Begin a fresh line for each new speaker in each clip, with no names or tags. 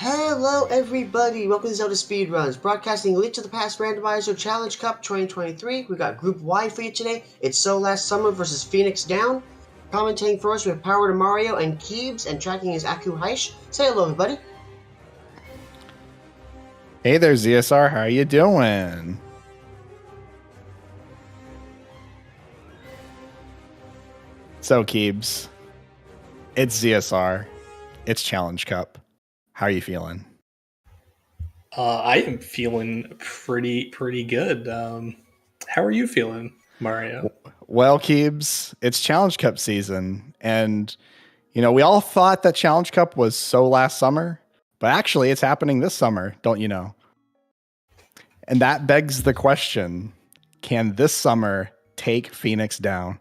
Hello everybody, welcome to ZeldaSpeedRuns, broadcasting Link to the Past Randomizer Challenge Cup 2023. We got Group Y for you today. It's So Last Summer versus fenixdown. Commentating for us, we have Power to Mario and Keebs, and tracking is Aku Heish. Say hello everybody.
Hey there, ZSR, how are you doing? So, Keebs, it's ZSR, it's Challenge Cup. How are you feeling?
I am feeling pretty good. How are you feeling, Mario?
Well, Keebs, it's Challenge Cup season, and we all thought that Challenge Cup was so last summer, but actually it's happening this summer, don't you know? And that begs the question, can this summer take fenixdown?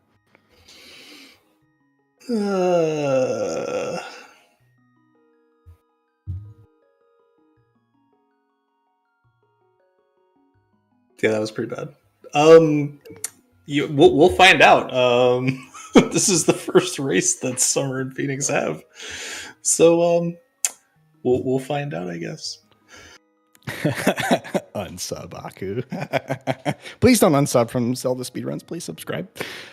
Yeah, that was pretty bad. We'll find out. This is the first race that Summer and Phoenix have, so we'll find out, I guess.
Unsub, Aku. Please don't unsub from Zelda Speedruns. Please subscribe.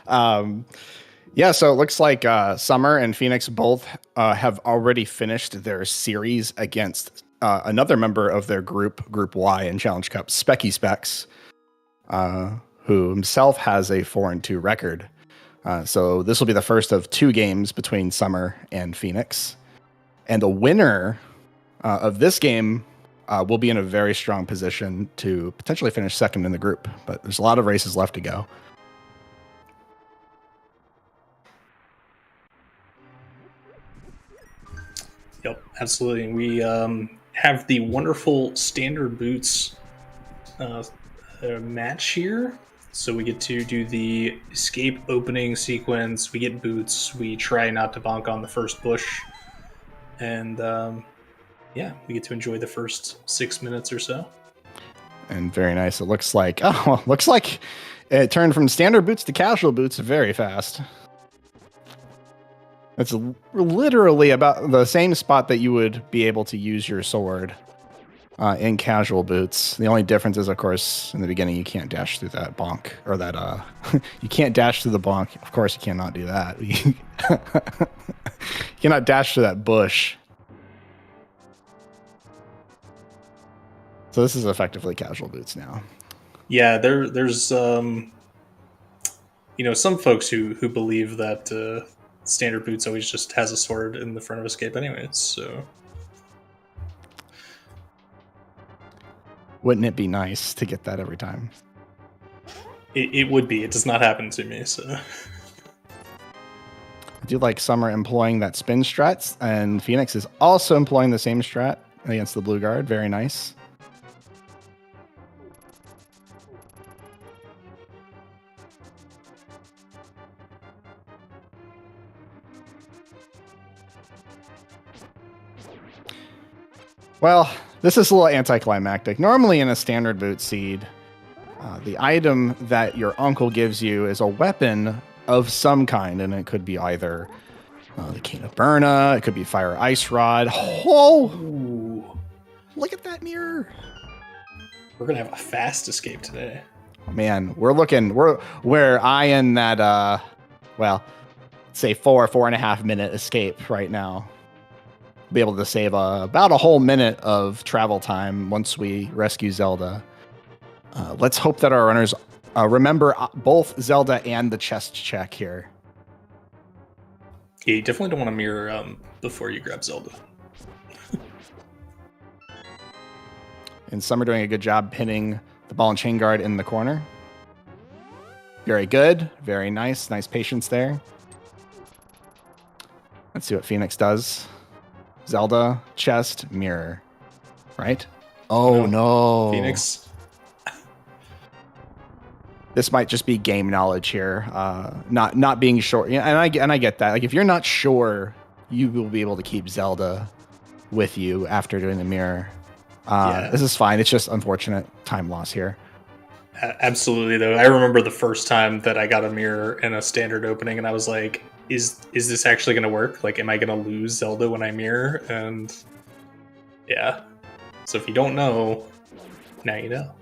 Yeah, so it looks like Summer and Phoenix both have already finished their series against another member of their Group Y in Challenge Cup, Specky Specs, who himself has a 4-2 record. So this will be the first of 2 games between Summer and Phoenix. And the winner of this game will be in a very strong position to potentially finish second in the group. But there's a lot of races left to go.
Yep, absolutely. We have the wonderful standard boots match here. So we get to do the escape opening sequence. We get boots. We try not to bonk on the first bush. And yeah, we get to enjoy the first 6 minutes or so.
And very nice. It looks like it turned from standard boots to casual boots very fast. It's literally about the same spot that you would be able to use your sword in casual boots. The only difference is, of course, in the beginning, you can't dash through that bonk, or that, you can't dash through the bonk. Of course, you cannot do that. You cannot dash through that bush. So this is effectively casual boots now.
Yeah, there's some folks who believe that standard boots always just has a sword in the front of escape anyways, so
wouldn't it be nice to get that every time?
It would be. It does not happen to me, so
I do like Summer employing that spin strat, and Phoenix is also employing the same strat against the blue guard. Very nice. Well, this is a little anticlimactic. Normally in a standard boot seed, the item that your uncle gives you is a weapon of some kind, and it could be either the Cane of Burna, it could be Fire Ice Rod. Oh! Ooh. Look at that mirror!
We're gonna have a fast escape today.
Oh, man, we're eyeing that, say 4.5 minute escape right now. Be able to save about a whole minute of travel time once we rescue Zelda. Let's hope that our runners remember both Zelda and the chest check here.
Yeah, you definitely don't want to mirror before you grab Zelda.
And Summer doing a good job pinning the ball and chain guard in the corner. Very good. Very nice. Nice patience there. Let's see what Phoenix does. Zelda, chest, mirror. Right? Oh, no.
Phoenix.
This might just be game knowledge here. Not being sure. Yeah, and I get that. Like, if you're not sure, you will be able to keep Zelda with you after doing the mirror. This is fine. It's just unfortunate time loss here.
Absolutely, though. I remember the first time that I got a mirror in a standard opening, and I was like, is this actually going to work? Like, am I going to lose Zelda when I mirror? And Yeah. So if you don't know, now you know.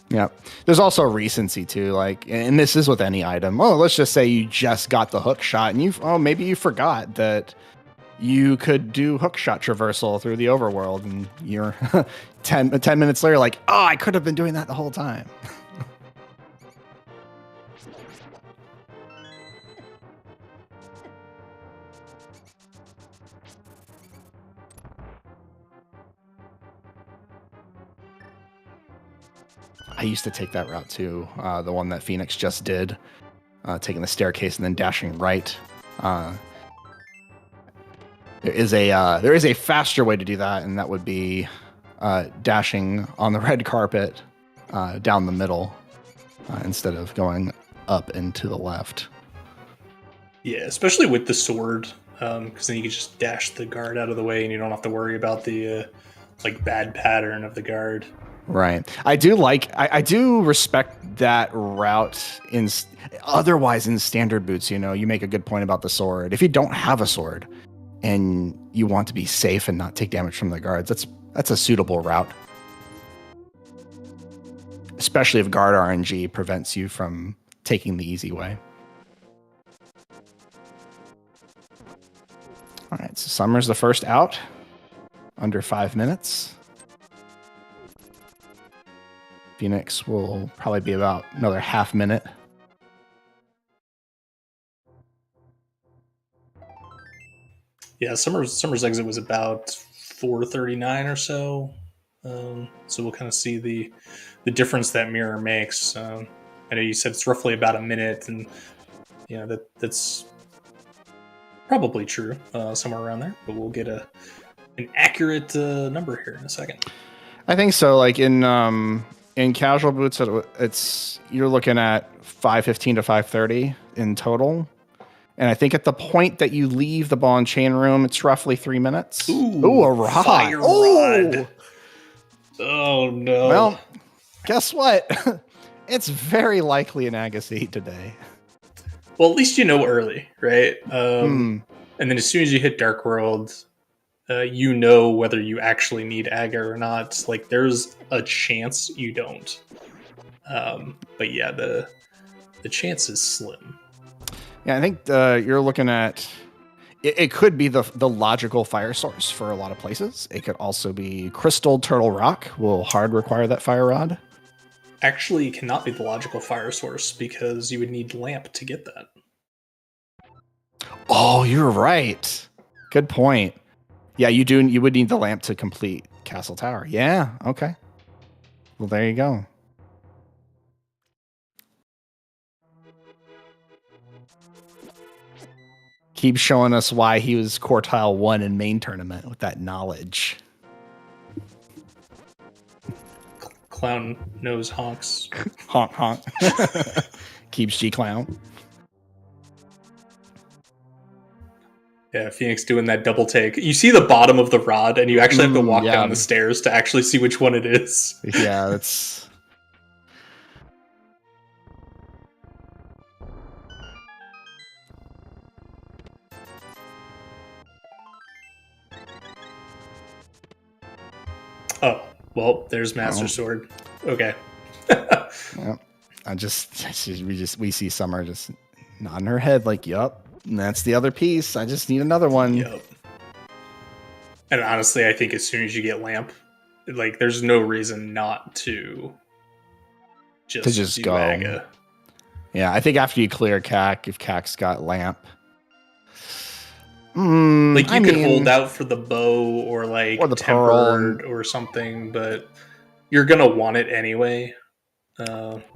Yeah. There's also recency too, like, and this is with any item. Oh, let's just say you just got the hook shot and maybe you forgot that you could do hook shot traversal through the overworld and you're 10 minutes later like, oh, I could have been doing that the whole time. I used to take that route too, the one that Phoenix just did, taking the staircase and then dashing right. There is a faster way to do that, and that would be dashing on the red carpet down the middle instead of going up and to the left.
Yeah, especially with the sword, because then you can just dash the guard out of the way, and you don't have to worry about the bad pattern of the guard.
Right. I do respect that route otherwise in standard boots, you make a good point about the sword. If you don't have a sword and you want to be safe and not take damage from the guards, that's a suitable route. Especially if guard RNG prevents you from taking the easy way. All right, so Summer's the first out, under 5 minutes. Phoenix will probably be about another half minute.
Yeah, Summer's exit was about 4:39 or so. So we'll kind of see the difference that mirror makes. I know you said it's roughly about a minute, and that's probably true, somewhere around there. But we'll get an accurate number here in a second.
I think so. Like in casual boots, you're looking at 5:15 to 5:30 in total. And I think at the point that you leave the ball and chain room, it's roughly 3 minutes.
Ooh,
a rod.
Fire rod. Oh, no.
Well, guess what? It's very likely an Agassi today.
Well, at least you know early, right? And then as soon as you hit Dark World, you know whether you actually need Aga or not. Like, there's a chance you don't. But yeah, the chance is slim.
Yeah, I think you're looking at... It could be the logical fire source for a lot of places. It could also be Crystal Turtle Rock will hard require that fire rod.
Actually, it cannot be the logical fire source because you would need lamp to get that.
Oh, you're right. Good point. Yeah, you would need the lamp to complete Castle Tower. Yeah, okay. Well, there you go. Keeps showing us why he was quartile 1 in main tournament with that knowledge.
Clown nose honks.
Honk, honk. Keeps G-Clown.
Yeah, Phoenix doing that double take. You see the bottom of the rod, and you actually have to walk down the stairs to actually see which one it is.
Yeah, that's...
Oh, well, there's Master Sword. Okay.
Well, we see Summer just nodding her head like, yup, and that's the other piece. I just need another one.
Yep. And honestly, I think as soon as you get lamp, like, there's no reason not to just
go.
Aga.
Yeah, I think after you clear CAC, if CAC's got lamp.
Like, you could hold out for the bow or the
tempered
or something, but you're gonna want it anyway.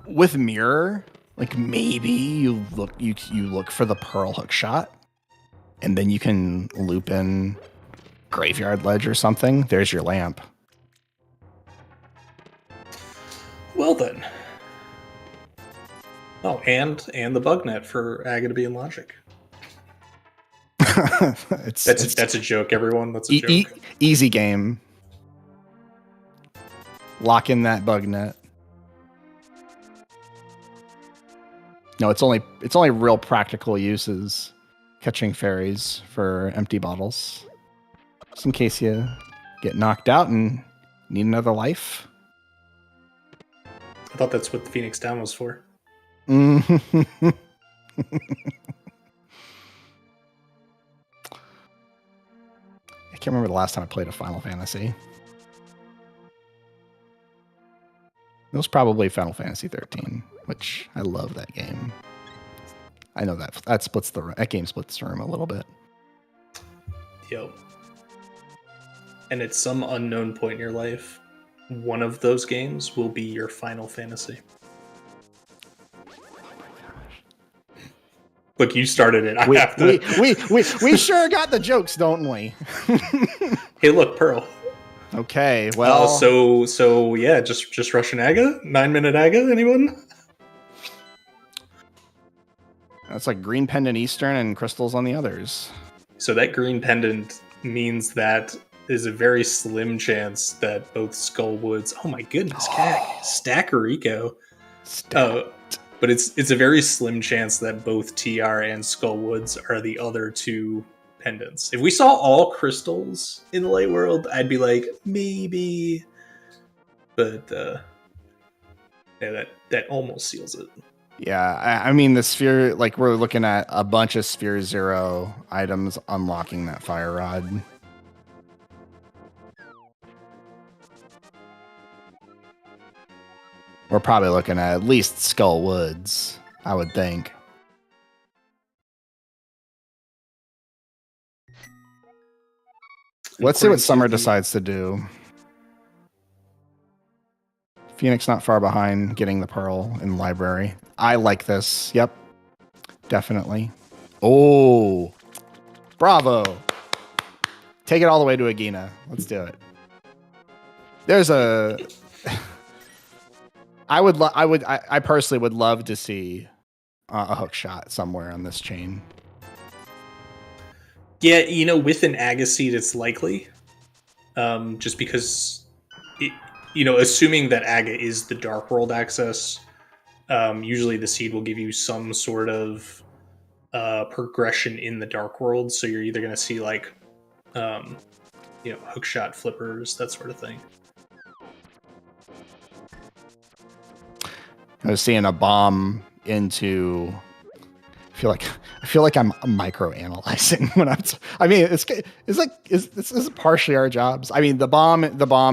With mirror, like, maybe you look for the pearl hook shot, and then you can loop in Graveyard Ledge or something. There's your lamp.
Well then. Oh, and the bug net for Aga to be in Logic. That's a joke, everyone. That's a joke.
Easy game. Lock in that bug net. No, it's only real practical uses. Catching fairies for empty bottles. Just in case you get knocked out and need another life.
I thought that's what the Phoenix Down was for.
I can't remember the last time I played a Final Fantasy. It was probably Final Fantasy 13, which I love that game. I know that that game splits the room a little bit.
Yo. And at some unknown point in your life, one of those games will be your Final Fantasy. Look, you started it. I have to.
We sure got the jokes, don't we?
Hey, look, Pearl.
Okay, well.
So yeah, just Russian Aga? 9-minute Aga, anyone?
That's like green pendant Eastern and crystals on the others.
So that green pendant means that there's a very slim chance that both Skullwoods. Oh my goodness, Stackerico. But it's a very slim chance that both TR and Skullwoods are the other two pendants. If we saw all crystals in the light world, I'd be like, maybe. But yeah, that almost seals it.
Yeah, I mean the sphere, like we're looking at a bunch of Sphere Zero items unlocking that fire rod. We're probably looking at least Skull Woods, I would think. Let's see what Summer decides to do. Phoenix not far behind, getting the pearl in the library. I like this. Yep. Definitely. Oh. Bravo. Take it all the way to Agina. Let's do it. There's a... I personally would love to see a hook shot somewhere on this chain.
Yeah, with an Aga seed, it's likely. Just because... assuming that Aga is the Dark World access, usually the seed will give you some sort of progression in the Dark World. So you're either going to see like, hookshot flippers, that sort of thing.
I was seeing a bomb into. I feel like I'm micro analyzing when this is partially our jobs. I mean, the bomb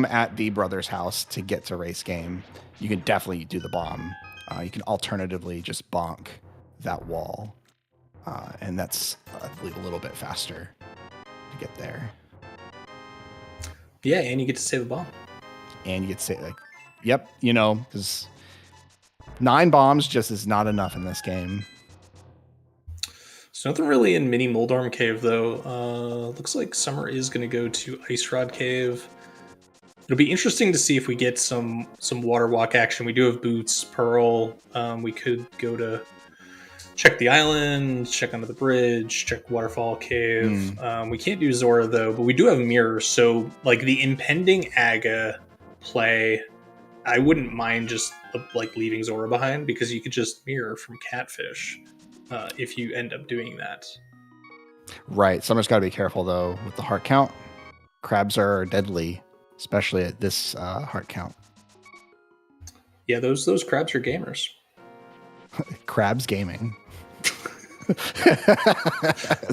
at the brother's house to get to race game, you can definitely do the bomb. You can alternatively just bonk that wall, and that's I believe a little bit faster to get there.
Yeah, and you get to save a bomb.
And you get to say yep, because 9 bombs just is not enough in this game.
There's nothing really in Mini Moldorm Cave, though. Looks like Summer is going to go to Ice Rod Cave. It'll be interesting to see if we get some water walk action. We do have boots, Pearl. We could go to check the island, check under the bridge, check Waterfall Cave. We can't do Zora, though, but we do have mirrors. So, like, the impending Aga play, I wouldn't mind just, leaving Zora behind, because you could just mirror from Catfish. If you end up doing that.
Right. Summer's got to be careful, though, with the heart count. Crabs are deadly, especially at this heart count.
Yeah, those crabs are gamers.
Crabs gaming.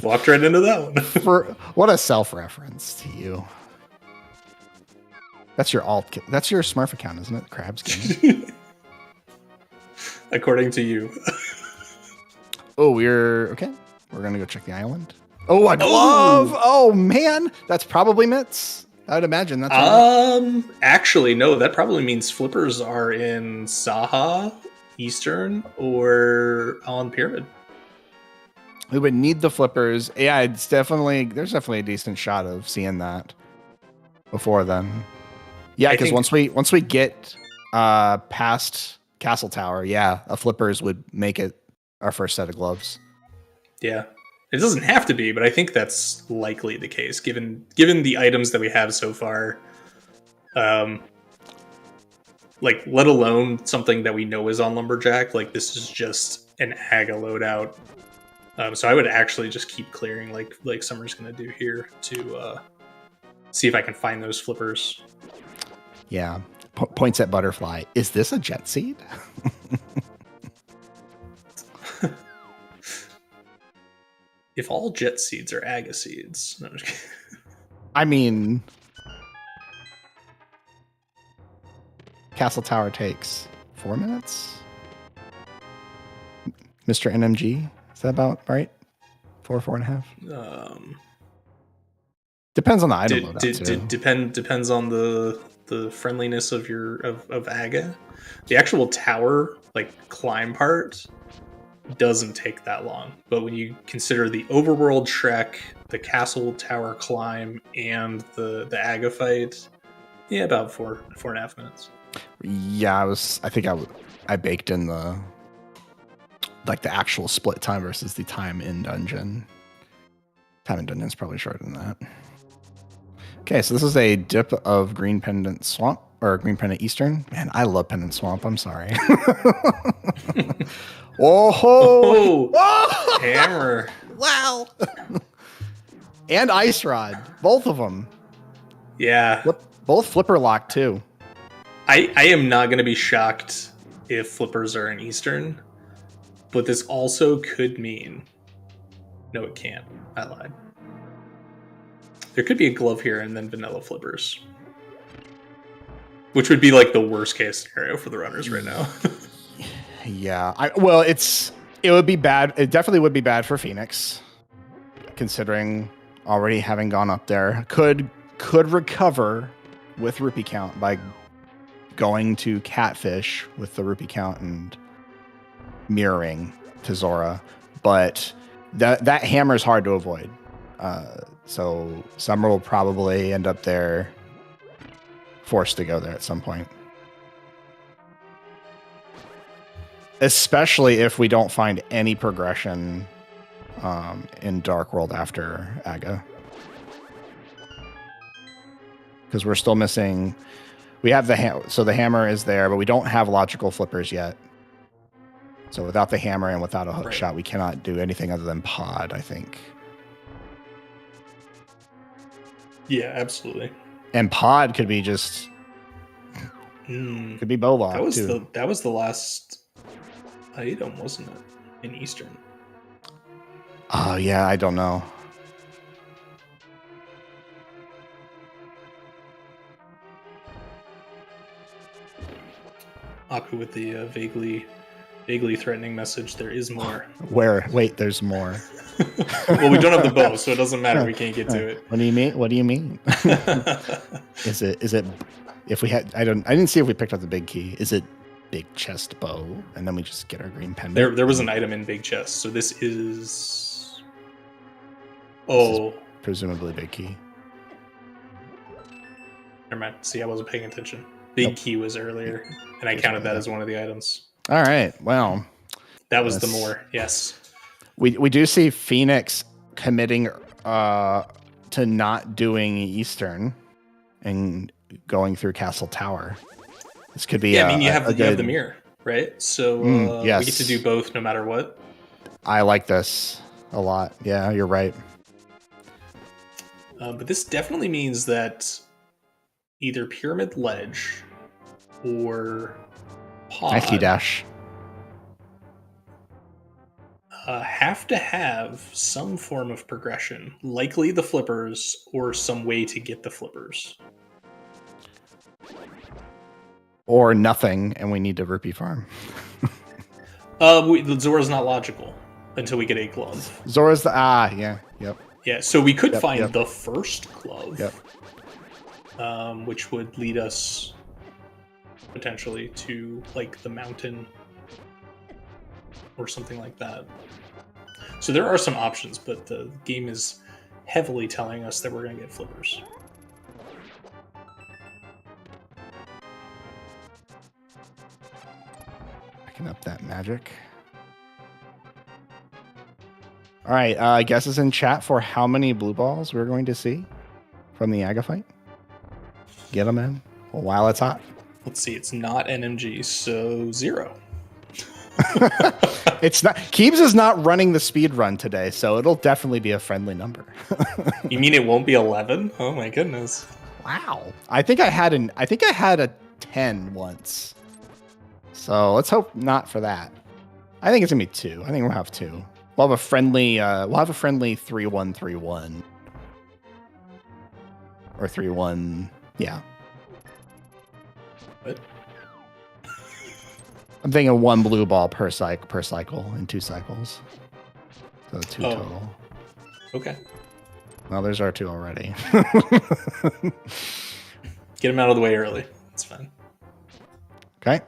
Walked right into that one.
What a self-reference to you. That's your Smurf account, isn't it? Crabs gaming.
According to you.
Oh, we're okay. We're gonna go check the island. Oh, a glove! Oh man, that's probably mitts. I'd imagine that's.
Actually, no. That probably means flippers are in Saha, Eastern, or on Pyramid.
We would need the flippers. Yeah, there's definitely a decent shot of seeing that before then. Yeah, because once we get past Castle Tower, yeah, a flippers would make it our first set of gloves.
Yeah. It doesn't have to be, but I think that's likely the case, given the items that we have so far. Let alone something that we know is on Lumberjack. This is just an Aga loadout. So I would actually just keep clearing like Summer's going to do here to see if I can find those flippers.
Yeah. Points at Butterfly. Is this a jet seed?
If all jet seeds are aga seeds. No, I'm just kidding.
I mean, Castle Tower takes 4 minutes. Mr. NMG, is that about right? 4.5. Depends on the item loadout too.
Depends on the friendliness of your of aga. The actual tower climb part doesn't take that long, but when you consider the overworld trek, the castle tower climb, and the aga fight, yeah, about 4.5 minutes.
Yeah, I baked in the actual split time versus the time in dungeon. Time in dungeon is probably shorter than that. Okay, so this is a dip of Green Pendant Swamp, or Green Pendant Eastern. Man, I love Pendant Swamp. I'm sorry. Whoa!
Oh, hammer!
Wow! And Ice Rod, both of them.
Yeah,
both flipper lock too.
I am not going to be shocked if flippers are in Eastern, but this also could mean. No, it can't. I lied. There could be a glove here and then vanilla flippers, which would be the worst case scenario for the runners right now.
Yeah, it would be bad. It definitely would be bad for Phoenix, considering already having gone up there. Could recover with rupee count by going to Catfish with the rupee count and mirroring to Zora, but that hammer is hard to avoid. So Summer will probably end up there, forced to go there at some point. Especially if we don't find any progression in Dark World after Aga. Because we're still missing... We have so the hammer is there, but we don't have logical flippers yet. So without the hammer and without a hook shot, we cannot do anything other than pod, I think.
Yeah, absolutely.
And pod could be just... Could be Bowlock,
that was the last item, wasn't it? In Eastern.
Oh, yeah, I don't know.
Aku with the vaguely threatening message. There is more.
Where? Wait, there's more.
Well, we don't have the bow, so it doesn't matter. We can't get to it.
What do you mean? What do you mean? Is it? If we had, I didn't see if we picked up the big key. Is it big chest bow, and then we just get our green pendant?
There was an item in big chest, so this is. Oh,
this is presumably big key.
Never mind. See, I wasn't paying attention. Big key was earlier, and I counted that as one of the items.
All right. Well,
that was the more. Yes.
We do see Phoenix committing to not doing Eastern and going through Castle Tower. This could be.
Yeah, I mean, you have the mirror, right? So
yes.
We get to do both no matter what.
I like this a lot. Yeah, you're right.
But this definitely means that either Pyramid Ledge or Pod
Nike Dash
have to have some form of progression, likely the flippers or some way to get the flippers.
Or nothing, and we need to rupee farm.
Zora's not logical until we get a glove.
Zora's yep.
Yeah, so we could find the first glove.
Yep.
Which would lead us potentially to the mountain or something like that. So there are some options, but the game is heavily telling us that we're going to get flippers.
Picking up that magic. All right, guesses in chat for how many blue balls we're going to see from the Aga fight. Get them in while it's hot.
Let's see, it's not NMG, so 0.
It's not. Keebs is not running the speed run today, so it'll definitely be a friendly number.
You mean it won't be 11? Oh my goodness!
Wow. I think I had a 10 once. So let's hope not for that. I think it's gonna be 2. I think we'll have 2. We'll have a friendly. We'll have a friendly 3-1-3-1 or 3-1. Yeah.
What?
I'm thinking 1 blue ball per cycle in 2 cycles. So 2 total.
Okay.
Well, there's our 2 already.
Get him out of the way early. It's fine.
Okay.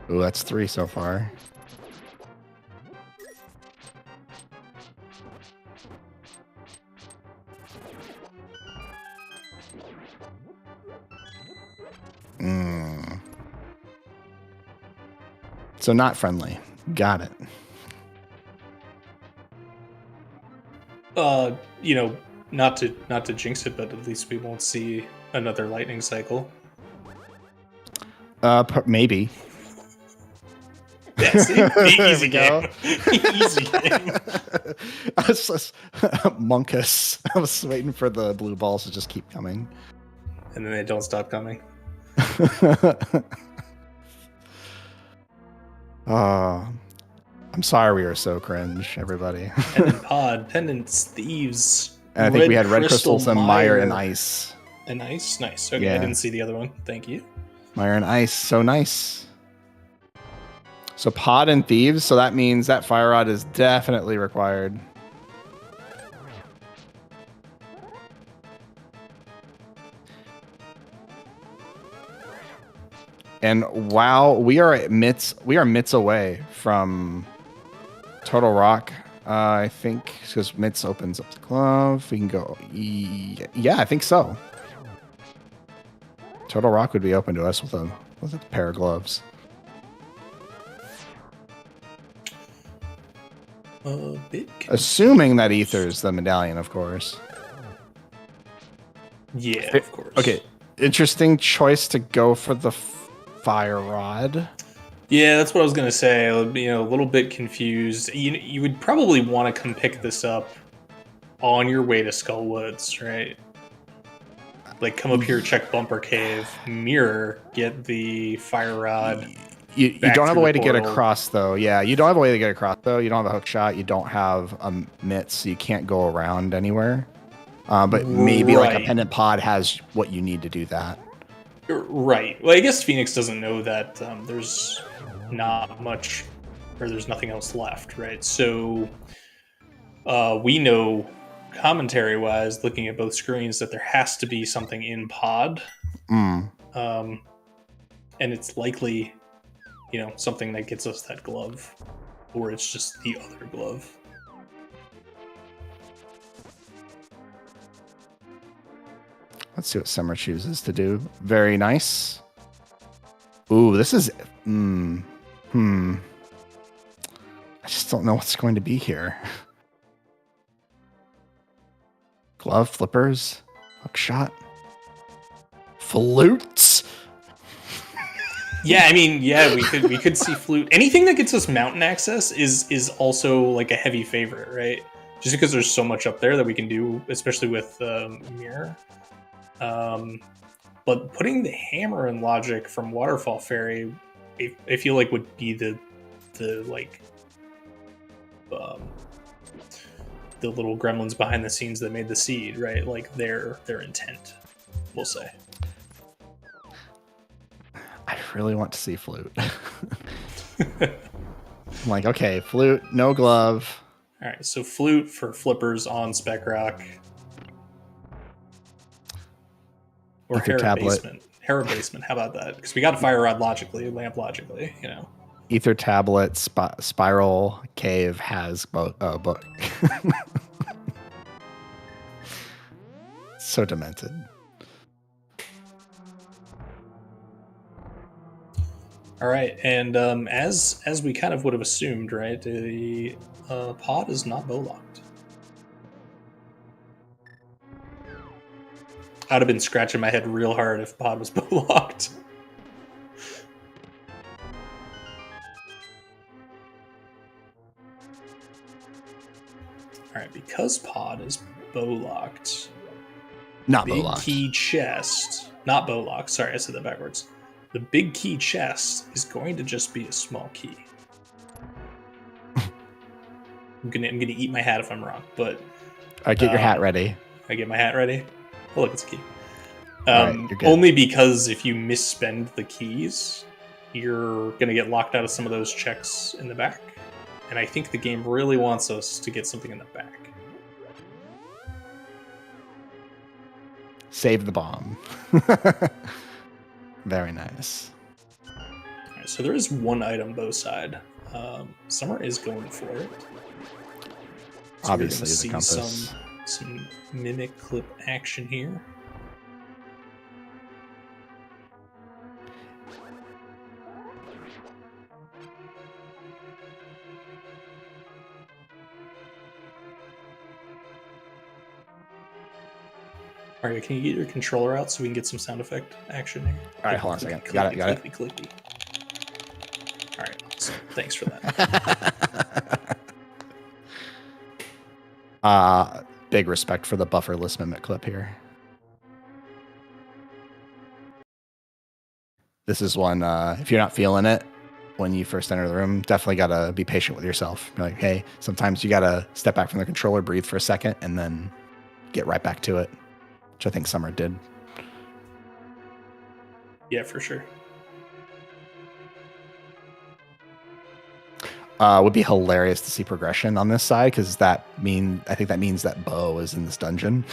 Ooh, that's 3 so far. So not friendly. Got it.
You know, not to jinx it, but at least we won't see another lightning cycle.
Maybe.
Yeah, see? Easy game. Easy game.
I was just, Monkus. I was waiting for the blue balls to just keep coming.
And then they don't stop coming.
I'm sorry we were so cringe, everybody.
Pendant Pod, Pendants, Thieves.
And I think we had red crystals and Mire and Ice.
And Ice? Nice. Okay,
Yeah.
I didn't see the other one. Thank you.
Mire and Ice, so nice. So Pod and Thieves, so that means that Fire Rod is definitely required. And wow, we are mitts away from Total Rock. I think because mitts opens up the glove. We can go. Yeah, I think so. Total Rock would be open to us with a pair of gloves.
A bit.
Assuming that Ether's the medallion, of course.
Yeah, of course.
Okay, interesting choice to go for the Fire Rod.
Yeah, that's what I was gonna say. You know, a little bit confused. You would probably want to come pick this up on your way to Skull Woods, right? Like, come up here, check Bumper Cave, mirror, get the Fire Rod.
You don't have a way to get across, though. Yeah, you don't have a way to get across, though. You don't have a hook shot. You don't have mitts, so you can't go around anywhere. But maybe like a pendant pod has what you need to do that.
Right. Well, I guess Phoenix doesn't know that there's not much, or there's nothing else left, right? So we know, commentary-wise, looking at both screens, that there has to be something in pod. And it's likely, you know, something that gets us that glove, or it's just the other glove.
Let's see what Summer chooses to do. Very nice. Ooh, this is... I just don't know what's going to be here. Glove, flippers, hook shot, flutes.
Yeah, I mean, yeah, we could see flute. Anything that gets us mountain access is also like a heavy favorite, right? Just because there's so much up there that we can do, especially with mirror. But putting the hammer in logic from Waterfall Fairy, I feel like would be the like the little gremlins behind the scenes that made the seed, right? Like their intent, we'll say.
I really want to see flute. I'm like, okay, flute, no glove.
All right, so flute for flippers on Spec Rock. Or
Ether tablet.
Hera Basement, how about that? Because we got a Fire Rod logically, Lamp logically, you know.
Ether tablet, Spiral Cave has book. So demented.
All right, and as we kind of would have assumed, right, the pod is not bow locked. I'd have been scratching my head real hard if pod was bow locked. All right, because pod is bow locked,
Not
big
bow locked.
key chest, not bow locked. Sorry, I said that backwards. The big key chest is going to just be a small key. I'm gonna eat my hat if I'm wrong, but
All right, get your hat ready.
I get my hat ready. Oh, look, it's a key.
Right, you're good.
Only because if you misspend the keys, you're gonna get locked out of some of those checks in the back. And I think the game really wants us to get something in the back.
Save the bomb. Very nice.
All right, so there is one item bow side. Summer is going for it. So
Obviously, the
we're gonna see
compass.
some mimic clip action here. All right, can you get your controller out so we can get some sound effect action here?
All right, hold on a second. Got it.
Clicky. All right, so thanks for that.
Big respect for the bufferless mimic clip here. This is one, if you're not feeling it when you first enter the room, definitely got to be patient with yourself. You're like, hey, sometimes you got to step back from the controller, breathe for a second, and then get right back to it, which I think Summer did.
Yeah, for sure.
Would be hilarious to see progression on this side, because I think that means that Bo is in this dungeon.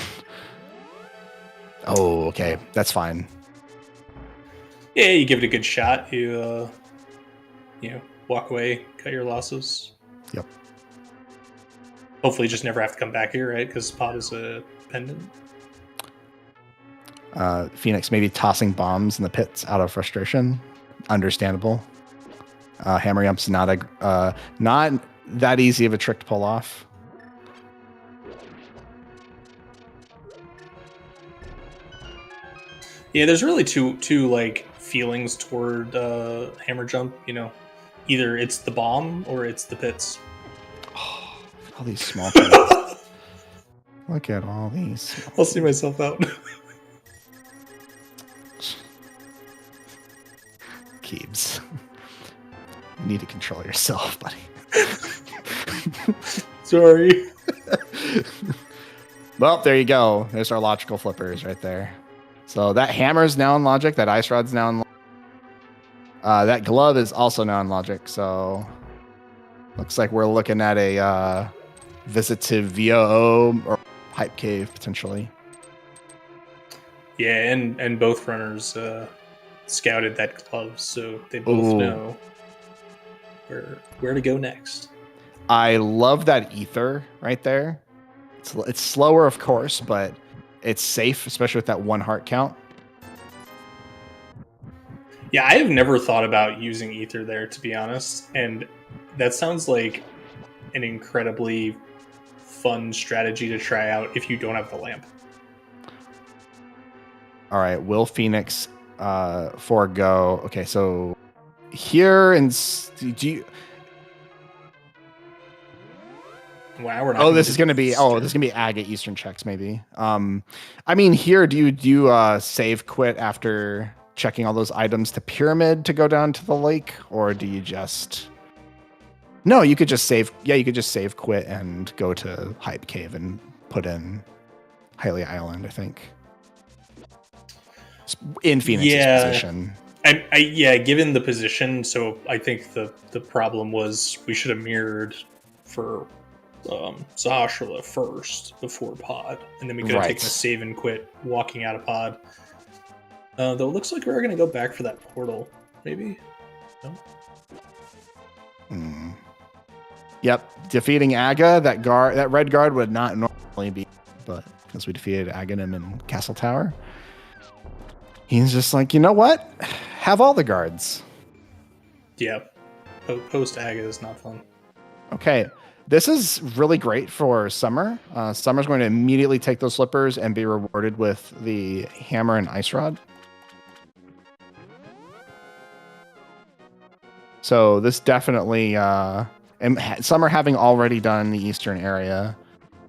Oh, okay, that's fine.
Yeah, you give it a good shot. You walk away, cut your losses.
Yep.
Hopefully, just never have to come back here, right? Because pod is a pendant.
Phoenix maybe tossing bombs in the pits out of frustration. Understandable. Hammer jump's not that easy of a trick to pull off.
Yeah, there's really two like feelings toward hammer jump. Either it's the bomb or it's the pits.
Oh, all these small pits. Look at all these.
I'll see myself out.
Keebs. You need to control yourself, buddy.
Sorry.
Well, there you go. There's our logical flippers right there. So that hammer's now in logic. That ice rod's now in logic. That glove is also now in logic. So looks like we're looking at a visit to VOO or Hype Cave potentially.
Yeah, and both runners scouted that glove, so they both know where to go next.
I love that ether right there. It's slower, of course, but it's safe, especially with that one heart count.
Yeah, I have never thought about using ether there, to be honest, and that sounds like an incredibly fun strategy to try out if you don't have the lamp.
All right, will Phoenix forego? Okay, so here and do you?
Wow, we're not.
Oh, this is gonna be agate Eastern checks maybe. I mean, here do you save quit after checking all those items to pyramid to go down to the lake, or do you just? No, you could just save. Yeah, you could just save quit and go to Hype Cave and put in Haley Island, I think. In Phoenix's position.
Given the position, so I think the problem was we should have mirrored for Zashala first before pod, and then we could have taken a save and quit walking out of pod. Though it looks like we're going to go back for that portal, maybe? No?
Yep, defeating Aga, that red guard would not normally be, but because we defeated Aghanim in Castle Tower, he's just like, you know what? Have all the guards.
Yeah. Post Aga is not fun.
Okay. This is really great for Summer. Summer's going to immediately take those slippers and be rewarded with the hammer and ice rod. So this definitely, and Summer having already done the eastern area,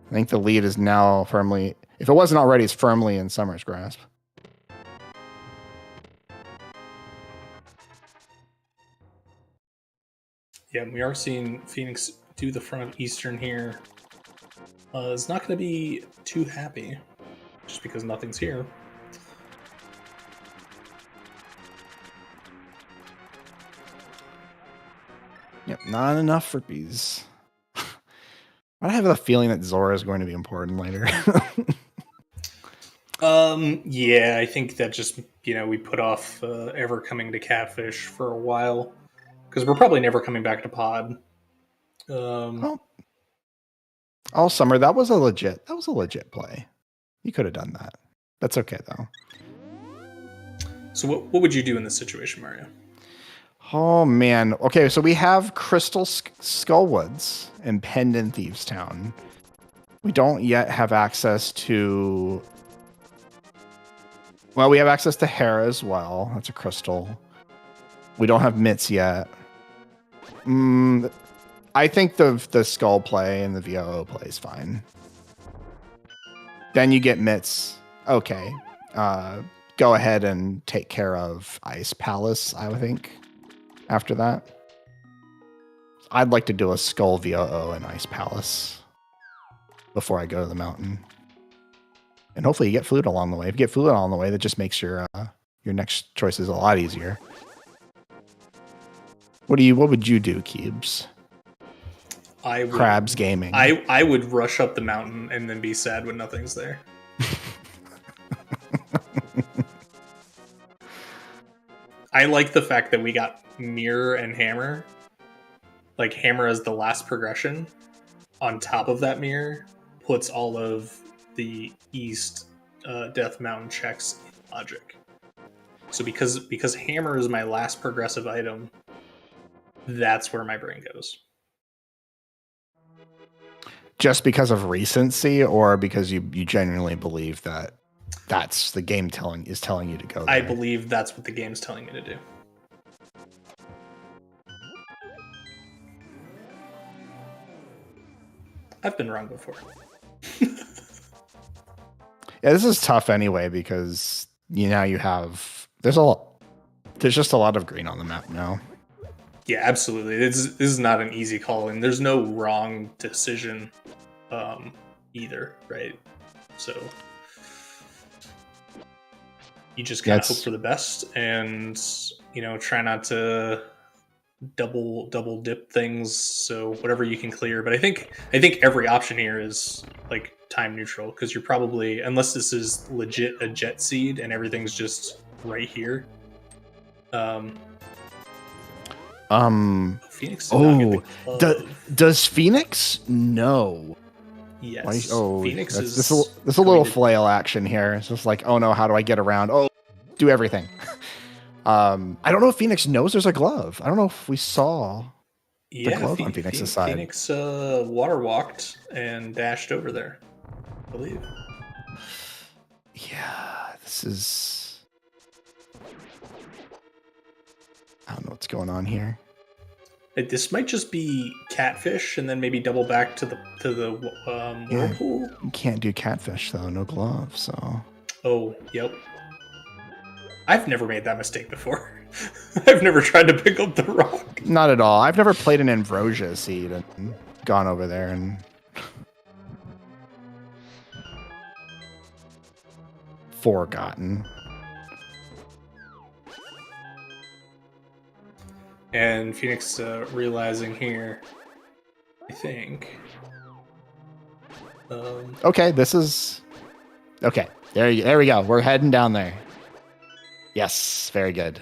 I think the lead is now firmly, if it wasn't already, it's firmly in Summer's grasp.
Yeah, we are seeing Phoenix do the front eastern here. Is not going to be too happy, just because nothing's here.
Yep, not enough rupees. I have a feeling that Zora is going to be important later.
Yeah, I think that just, we put off ever coming to Catfish for a while, because we're probably never coming back to Pod.
All Summer, that was a legit play. You could have done that. That's okay though.
So what would you do in this situation, Mario?
Oh man. Okay, so we have Crystal Skullwoods and Pendant Thieves Town. We don't yet have access to. Well, we have access to Hera as well. That's a crystal. We don't have Mitts yet. I think the skull play and the VOO play is fine. Then you get Mitts. Okay. Go ahead and take care of Ice Palace, I would think, after that. I'd like to do a skull VOO and Ice Palace before I go to the mountain. And hopefully you get Flute along the way. If you get Flute along the way, that just makes your next choices a lot easier. What would you do, Keebs? Crabs Gaming.
I would rush up the mountain and then be sad when nothing's there. I like the fact that we got Mirror and Hammer. Like, Hammer as the last progression. On top of that Mirror, puts all of the East Death Mountain checks in logic. So because Hammer is my last progressive item, that's where my brain goes.
Just because of recency, or because you genuinely believe that that's the game telling you to go there?
I believe that's what the game's telling me to do. I've been wrong before.
Yeah, this is tough anyway, because you have there's just a lot of green on the map now.
Yeah, absolutely. This is not an easy call, and there's no wrong decision either, right? So you just gotta hope for the best, and try not to double dip things. So whatever you can clear, but I think every option here is like time neutral, because you're probably, unless this is legit a jet seed and everything's just right here. Phoenix.
Does Phoenix know?
Yes.
Phoenix is. This is a little flail action here. It's just like, oh no, how do I get around? Oh, do everything. I don't know if Phoenix knows there's a glove. I don't know if we saw the glove on Phoenix's side.
Phoenix water walked and dashed over there, I believe.
Yeah, this is. I don't know what's going on here.
This might just be catfish, and then maybe double back to the whirlpool.
You can't do catfish though, no glove. So.
Oh, yep. I've never made that mistake before. I've never tried to pick up the rock.
Not at all. I've never played an Ambrosia seed and gone over there and forgotten.
And Phoenix realizing here, I think.
Okay, this is okay. There we go. We're heading down there. Yes, very good.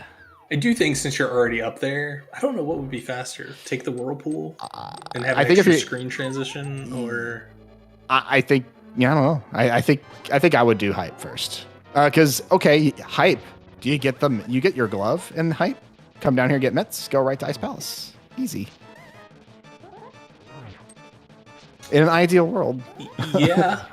I do think since you're already up there, I don't know what would be faster. Take the whirlpool and have an extra screen transition, or
I think I don't know. I think I would do hype first. Because hype. Do you get them? You get your glove in hype? come down here, get mitts, go right to Ice Palace. Easy. In an ideal world.
Yeah.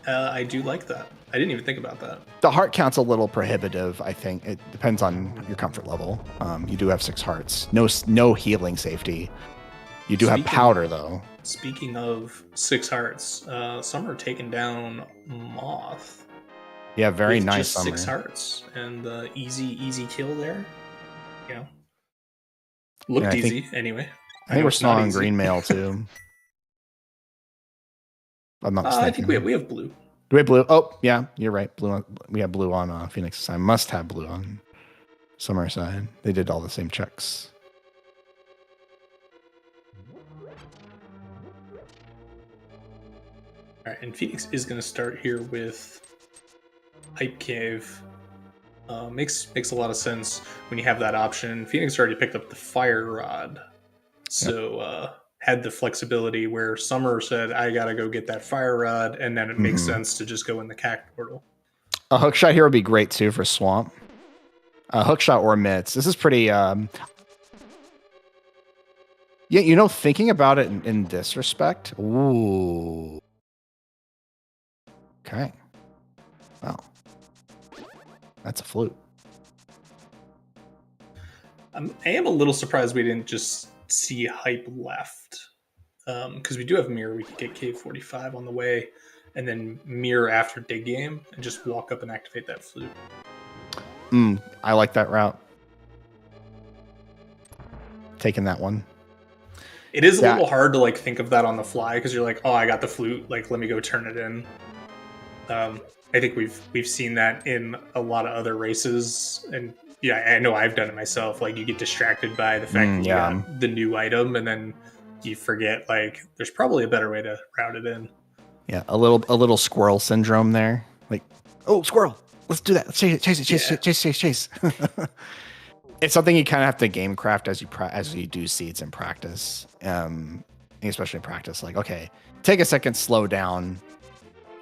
I do like that. I didn't even think about that.
The heart count's a little prohibitive, I think. It depends on your comfort level. You do have 6 hearts. No healing safety. You do have powder, though.
Speaking of 6 hearts, Summer taking down Moth.
Yeah, very
with
nice
just
Summer.
6 hearts. And easy kill there. You know. Looked easy, anyway.
I think we're still on green mail, too. I'm not mistaken.
I think we have blue.
Do we have blue? Oh, yeah, you're right. Blue. We have blue on Phoenix side. Must have blue on Summer side. They did all the same checks.
All right, and Phoenix is going to start here with Hype Cave. Makes a lot of sense when you have that option. Phoenix already picked up the Fire Rod, so had the flexibility where Summer said, I gotta go get that Fire Rod, and then it makes sense to just go in the Cact portal.
A hookshot here would be great too for Swamp. Hookshot or mitts. This is pretty yeah, thinking about it in this respect. Ooh. Okay. Wow. That's a flute.
I am a little surprised we didn't just see Hype left. Because we do have Mirror. We could get Cave 45 on the way, and then Mirror after Dig Game, and just walk up and activate that flute.
I like that route. Taking that one.
It is a little hard to think of that on the fly, because you're like, oh, I got the flute. Let me go turn it in. I think we've seen that in a lot of other races, and yeah, I know I've done it myself. You get distracted by the fact that you got the new item, and then you forget there's probably a better way to route it in.
Yeah, a little squirrel syndrome there. Oh, squirrel, let's do that. Let's chase. It's something you kind of have to game craft as you do seeds in practice, especially in practice. Okay, take a second, slow down,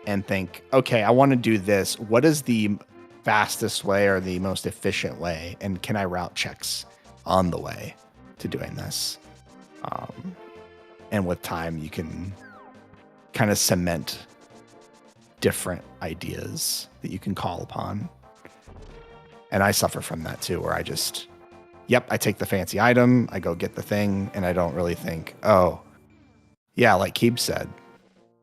and think. Okay, I want to do this. What is the fastest way or the most efficient way, and can I route checks on the way to doing this? And with time, you can kind of cement different ideas that you can call upon. And I suffer from that too, where I take the fancy item, I go get the thing, and I don't really think, oh, yeah, like Keeb said,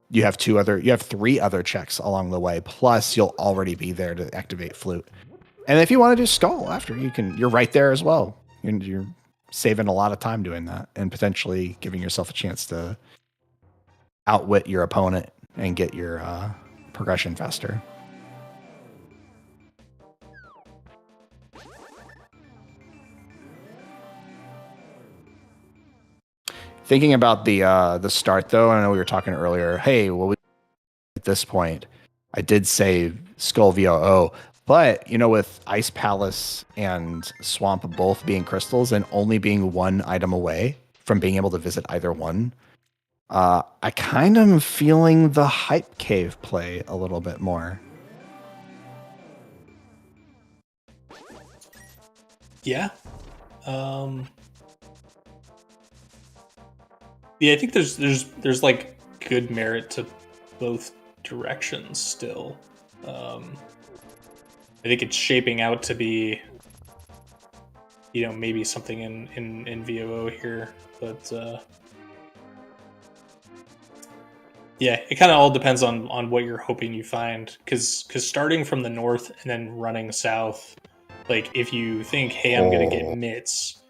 you have 3 other checks along the way, plus you'll already be there to activate flute. And if you want to do skull after, you're right there as well. You're saving a lot of time doing that, and potentially giving yourself a chance to outwit your opponent and get your progression faster. Thinking about the start though, I know we were talking earlier. Hey, at this point, I did say Skull VOO, but with Ice Palace and Swamp both being crystals and only being 1 item away from being able to visit either one, I kind of am feeling the Hype Cave play a little bit more.
Yeah. Yeah, I think there's good merit to both directions still. I think it's shaping out to be, maybe something in VOO here, but yeah, it kind of all depends on what you're hoping you find, because starting from the north and then running south, if you think, hey, I'm gonna get mitts,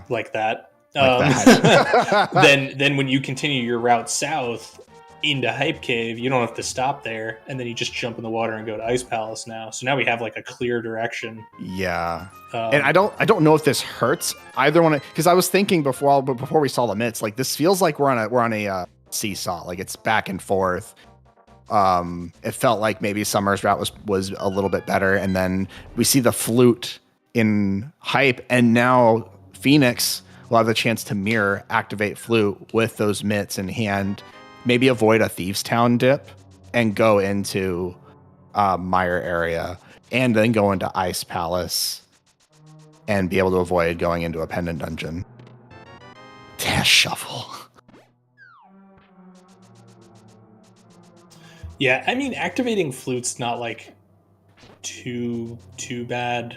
like that. Then when you continue your route south into Hype Cave, you don't have to stop there, and then you just jump in the water and go to Ice Palace now. So now we have a clear direction.
Yeah, and I don't know if this hurts either one, because I was thinking before we saw the mitts, this feels like we're on a seesaw, it's back and forth. It felt like maybe Summer's route was a little bit better, and then we see the flute in Hype, and now Phoenix will have the chance to mirror activate flute with those mitts in hand, maybe avoid a Thieves Town dip and go into Mire area, and then go into Ice Palace and be able to avoid going into a pendant dungeon. Dash shovel.
Yeah, I mean, activating flute's not like too bad.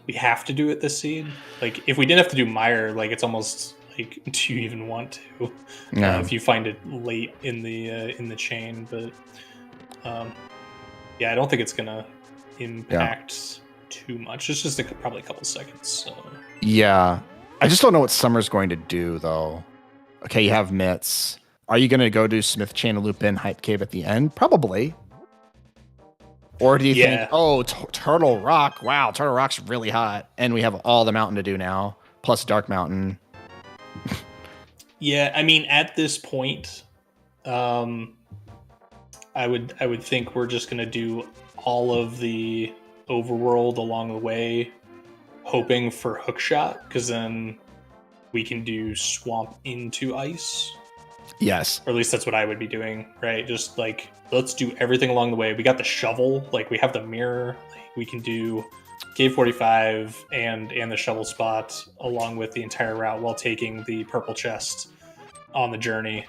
We have to do it this seed. Like, if we didn't have to do Mire, like, it's almost like, do you even want to?
No.
If you find it late in the chain, but yeah, I don't think it's gonna impact too much. It's just probably a couple seconds. So.
Yeah, I just don't know what Summer's going to do though. Okay, you have mitts. Are you going to go do Smith Chain and loop in Hype Cave at the end? Probably. Or do you think, oh, Turtle Rock. Wow, Turtle Rock's really hot. And we have all the mountain to do now, plus Dark Mountain.
Yeah, I mean, at this point, I would think we're just going to do all of the overworld along the way, hoping for Hookshot, because then we can do Swamp into Ice.
Yes.
Or at least that's what I would be doing, right? Just like, let's do everything along the way. We got the shovel, like we have the mirror, like, we can do Cave 45 and the shovel spot along with the entire route while taking the purple chest on the journey.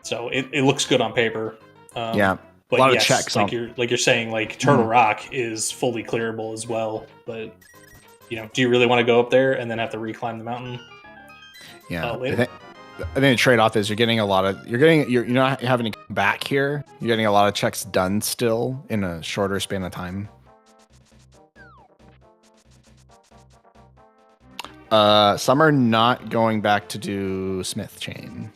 So it looks good on paper.
Yeah.
But
a lot
yes,
of checks.
Like you're saying, like Turtle Rock is fully clearable as well. But you know, do you really want to go up there and then have to reclimb the mountain?
Yeah.
Later?
I think the trade-off is you're not having to come back here. You're getting a lot of checks done still in a shorter span of time. Some are not going back to do Smith Chain.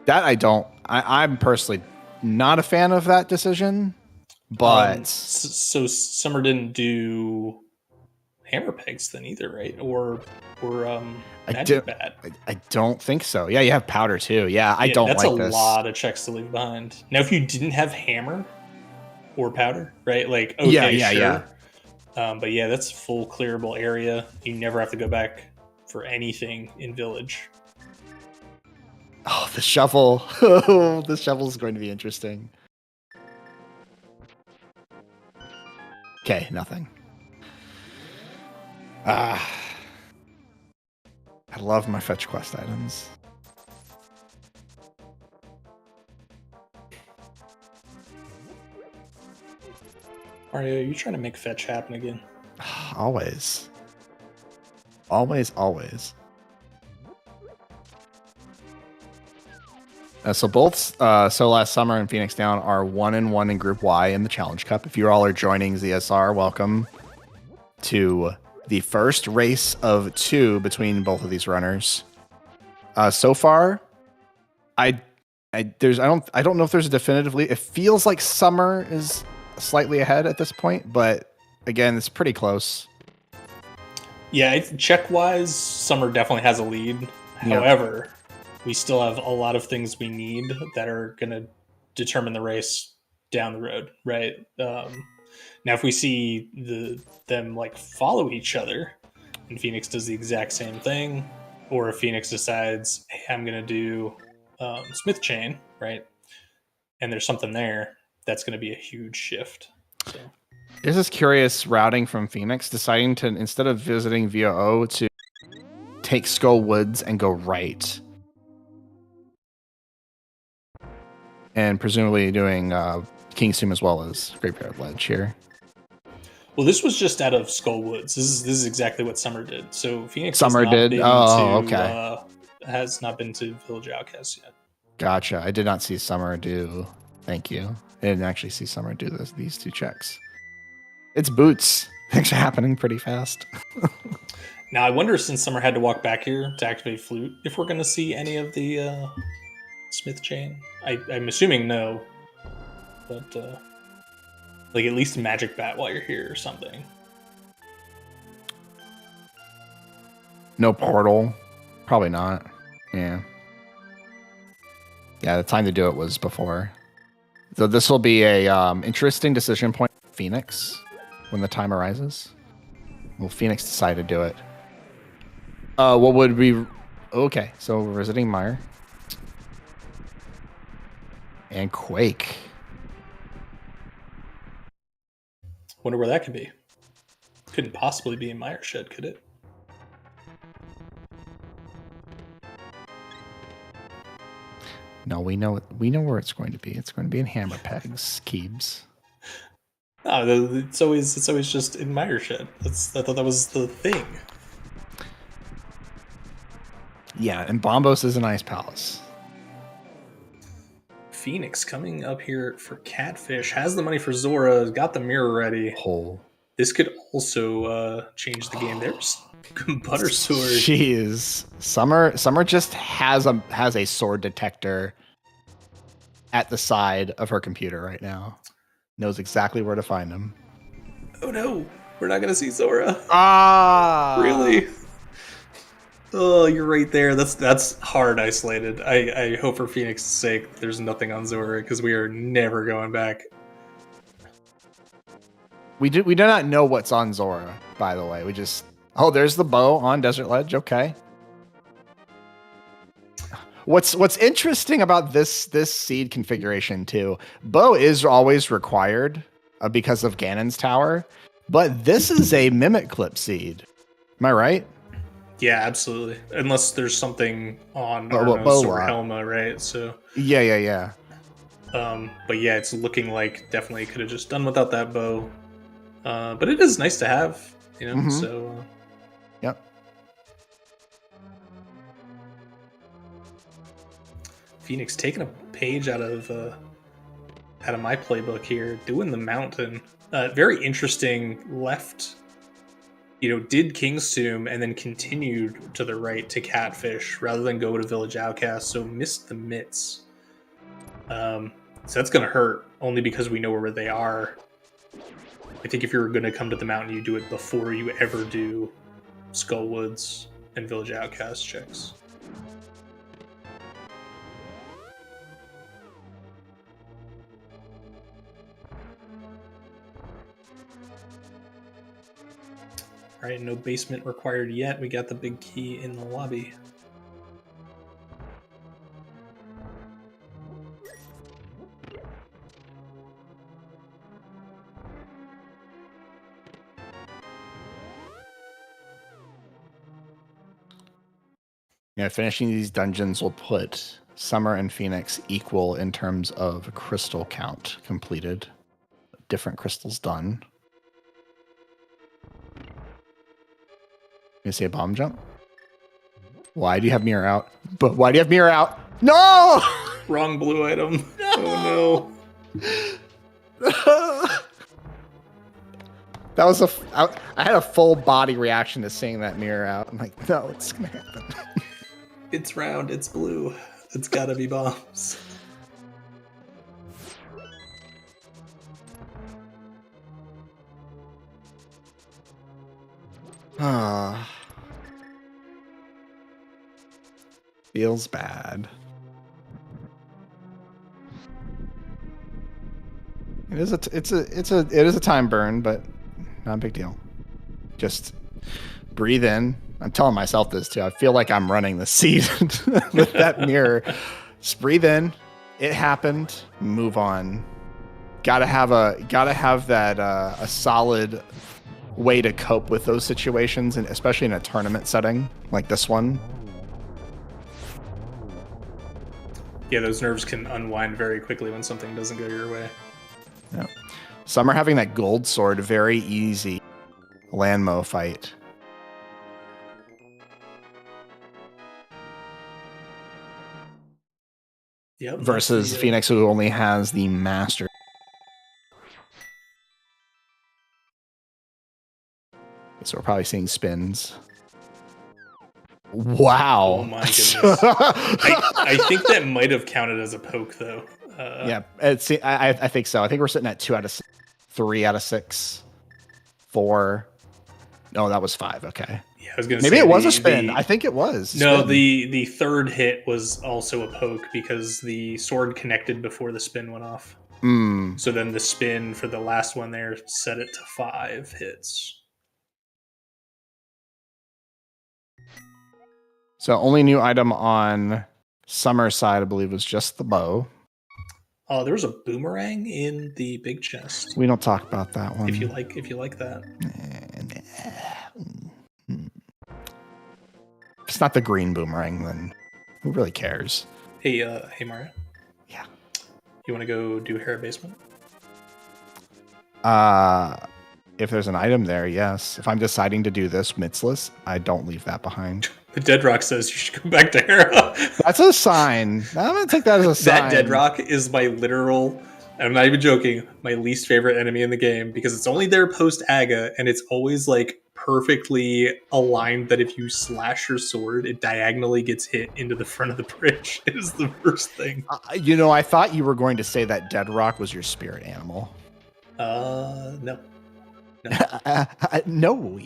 That I'm personally not a fan of that decision, but
so Summer didn't do hammer pegs then either, right? Or magic bat.
I don't think so. Yeah, you have powder too. Yeah, I don't like this.
That's a lot of checks to leave behind. Now, if you didn't have hammer or powder, right? Like, okay, sure. But yeah, that's full clearable area. You never have to go back for anything in Village.
Oh, the shovel. The shovel is going to be interesting. Okay, nothing. I love my fetch quest items.
Mario, are you trying to make fetch happen again?
Always. Always, always. So both So Last Summer and Phoenix Down are 1-1 in Group Y in the Challenge Cup. If you all are joining ZSR, welcome to the first race of 2 between both of these runners. So far, I don't know if there's a definitive lead. It feels like Summer is slightly ahead at this point, but again, it's pretty close.
Yeah, check-wise, Summer definitely has a lead. Yep. However, we still have a lot of things we need that are going to determine the race down the road, right? Now, if we see them like follow each other, and Phoenix does the exact same thing, or if Phoenix decides, hey, I'm going to do Smith Chain, right? And there's something there, that's going to be a huge shift. So.
This is curious routing from Phoenix, deciding to, instead of visiting via O, to take Skull Woods and go right. And presumably doing King's Tomb as well as Graveyard Ledge here.
Well, this was just out of Skull Woods. This is exactly what Summer did. So Phoenix
Summer did?
Okay. Has not been to Village Outcast yet.
Gotcha. I did not see Summer do. Thank you. I didn't actually see Summer do these 2 checks. It's boots. Things are happening pretty fast.
Now, I wonder, since Summer had to walk back here to activate Flute, if we're going to see any of the Smith Chain. I'm assuming no. But, like, at least Magic Bat while you're here or something.
No portal. Probably not. Yeah. Yeah, the time to do it was before. So this will be a interesting decision point for Phoenix when the time arises. Will Phoenix decide to do it? What would we... Okay, so we're visiting Mire. And Quake.
Wonder where that could be. Couldn't possibly be in Meyer Shed, could it?
No, we know where it's going to be. It's going to be in Hammer Pegs, Keebs.
Oh, it's always just in Meyer Shed. I thought that was the thing.
Yeah, and Bombos is an ice palace.
Phoenix coming up here for Catfish, has the money for Zora, got the mirror ready.
Oh.
This could also change the game. There's Butter Sword.
Jeez. Summer just has a sword detector at the side of her computer right now. Knows exactly where to find him.
Oh no, we're not gonna see Zora.
Ah,
really? Oh, you're right there. That's hard isolated. I hope for Phoenix's sake there's nothing on Zora, because we are never going back.
We do not know what's on Zora, by the way. We just there's the bow on Desert Ledge. Okay. What's interesting about this seed configuration too? Bow is always required because of Ganon's tower, but this is a Mimic Clip seed. Am I right?
Yeah, absolutely. Unless there's something on Arno's or Helma, right? So
yeah.
But yeah, it's looking like definitely could have just done without that bow. But it is nice to have, you know. Mm-hmm. So
yep.
Phoenix taking a page out of my playbook here, doing the mountain. Very interesting left. You know, did King's Tomb and then continued to the right to Catfish rather than go to Village Outcast, so missed the mitts. So that's going to hurt, only because we know where they are. I think if you're going to come to the mountain, you do it before you ever do Skullwoods and Village Outcast checks. All right, no basement required yet. We got the big key in the lobby.
Yeah, finishing these dungeons will put Summer and Phoenix equal in terms of crystal count completed. Different crystals done. You see a bomb jump? Why do you have mirror out? But why do you have mirror out? No!
Wrong blue item. No.
Oh no. That was I had a full body reaction to seeing that mirror out. I'm like, no, it's gonna happen.
It's round, it's blue. It's gotta be bombs.
Ah. Feels bad. It is a time burn, but not a big deal. Just breathe in. I'm telling myself this too. I feel like I'm running the season with that mirror. Just breathe in. It happened. Move on. Gotta have that a solid way to cope with those situations, and especially in a tournament setting like this one.
Yeah, those nerves can unwind very quickly when something doesn't go your way.
Yeah. Summer having that gold sword, very easy Landmo fight.
Yep,
versus Phoenix, who only has the master. So we're probably seeing spins. Wow.
Oh my goodness. I think that might have counted as a poke, though.
Yeah, I think so. I think we're sitting at 2 out of 6, 3 out of 6, 4. No, that was 5. Okay.
Yeah, I was gonna
maybe
say
it was a spin. I think it was.
No, the third hit was also a poke because the sword connected before the spin went off. So then the spin for the last one there set it to 5 hits.
So only new item on Summer's side, I believe, was just the bow.
There was a boomerang in the big chest.
We don't talk about that one.
If you like that.
If it's not the green boomerang, then who really cares?
Hey Mario.
Yeah.
You want to go do hair basement?
If there's an item there, yes. If I'm deciding to do this mitzless, I don't leave that behind.
The Dead Rock says you should go back to Hera.
That's a sign. I'm gonna take that as a sign.
That Dead Rock is my literal, I'm not even joking, my least favorite enemy in the game because it's only there post Aga and it's always like perfectly aligned that if you slash your sword, it diagonally gets hit into the front of the bridge. It is the worst thing.
I thought you were going to say that Dead Rock was your spirit animal.
No.
No.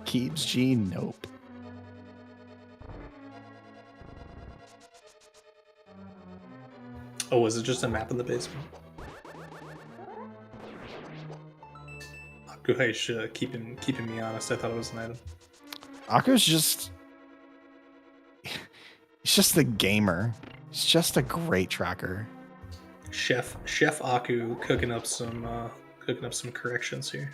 Keeps G, nope.
Oh, was it just a map in the basement? Akuhaish keeping me honest. I thought it was an item.
Aku's he's just the gamer. He's just a great tracker.
Chef Aku cooking up some corrections here.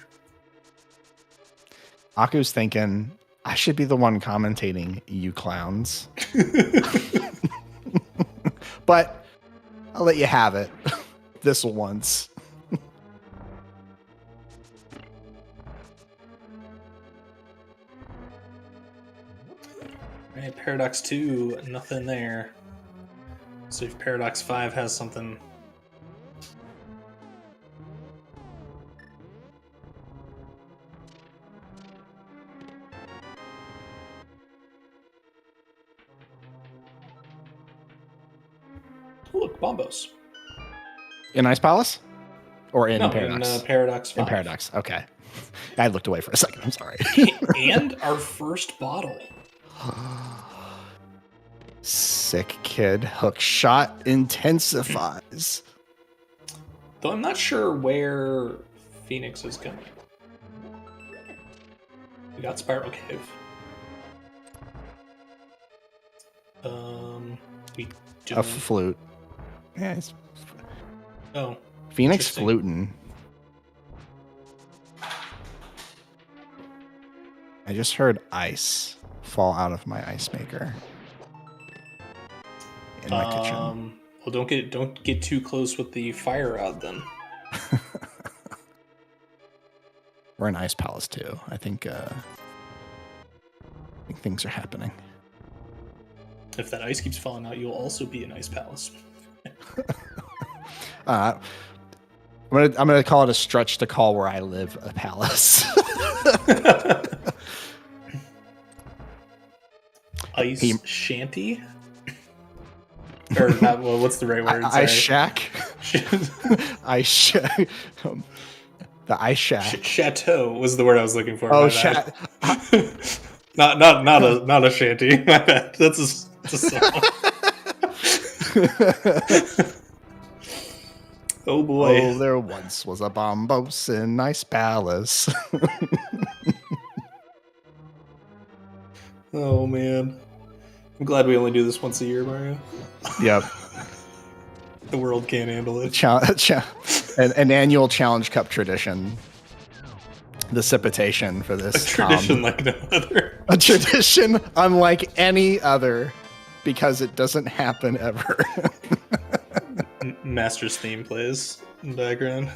Aku's thinking, I should be the one commentating, you clowns. But I'll let you have it this once.
All right, Paradox 2, nothing there. So if Paradox 5 has something. Look, Bombos.
In Ice Palace? Or in
No,
Paradox?
in Paradox 5.
In Paradox, okay. I looked away for a second, I'm sorry.
And our first bottle.
Sick kid. Hook shot intensifies.
Though I'm not sure where Phoenix is going. We got Spiral Cave. We don't...
A flute. Yeah, it's...
Oh.
Phoenix fluting. I just heard ice fall out of my ice maker. In my kitchen.
Well, don't get too close with the fire rod then.
We're in Ice Palace too. I think things are happening.
If that ice keeps falling out, you'll also be in Ice Palace.
I'm gonna call it a stretch to call where I live a palace.
Ice shanty? Or not, well, what's the right word?
Ice shack. Ice shack. The ice shack.
Chateau was the word I was looking for.
Oh,
not a shanty. My bad. That's a song. Oh boy.
Oh, there once was a bombos in Ice Palace.
Oh man. I'm glad we only do this once a year, Mario.
Yep.
The world can't handle it.
An annual Challenge Cup tradition. The precipitation for this.
A tradition like no other.
A tradition unlike any other, because it doesn't happen ever.
Master's theme plays in the background.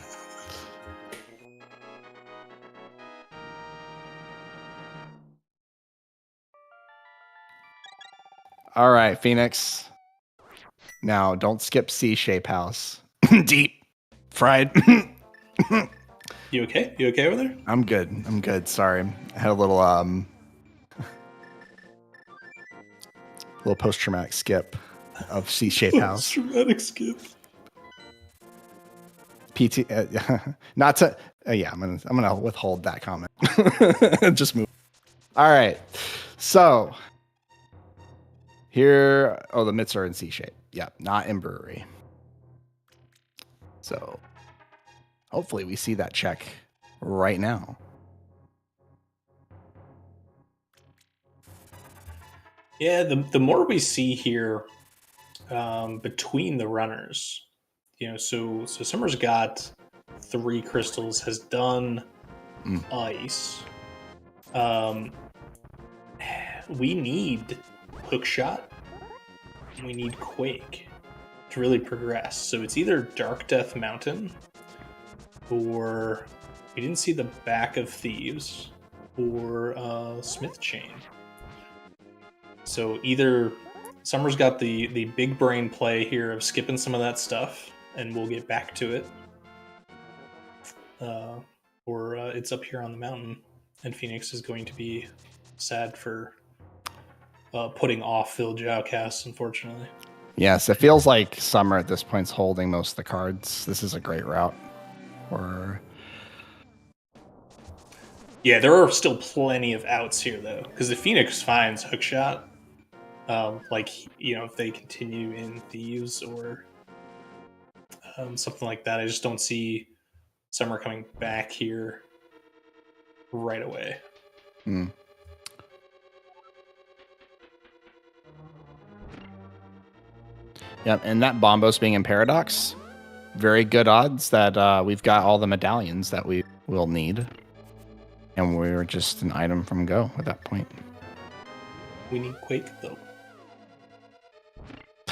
All right, Phoenix. Now, don't skip C-shape house. Deep. Fried.
You okay? You okay over there?
I'm good. Sorry. I had a little post-traumatic skip of C-shape house.
Post-traumatic skip.
PT not to yeah, I'm gonna withhold that comment. Just move. All right. So here, the mitts are in C shape. Yeah, not in brewery. So hopefully we see that check right now.
Yeah, the more we see here, between the runners. So Summer's got 3 crystals, has done ice. We need Hookshot. We need Quake to really progress. So it's either Dark Death Mountain, or we didn't see the back of Thieves, or Smith Chain. So either Summer's got the big brain play here of skipping some of that stuff, and we'll get back to it, or it's up here on the mountain, and Phoenix is going to be sad for putting off Village Outcasts, unfortunately.
Yes, it feels like Summer at this point is holding most of the cards. This is a great route.
Yeah, there are still plenty of outs here, though, because if Phoenix finds Hookshot, if they continue in Thieves or something like that, I just don't see Summer coming back here right away.
Yep, and that Bombos being in Paradox, very good odds that we've got all the medallions that we will need. And we're just an item from go at that point.
We need Quake, though.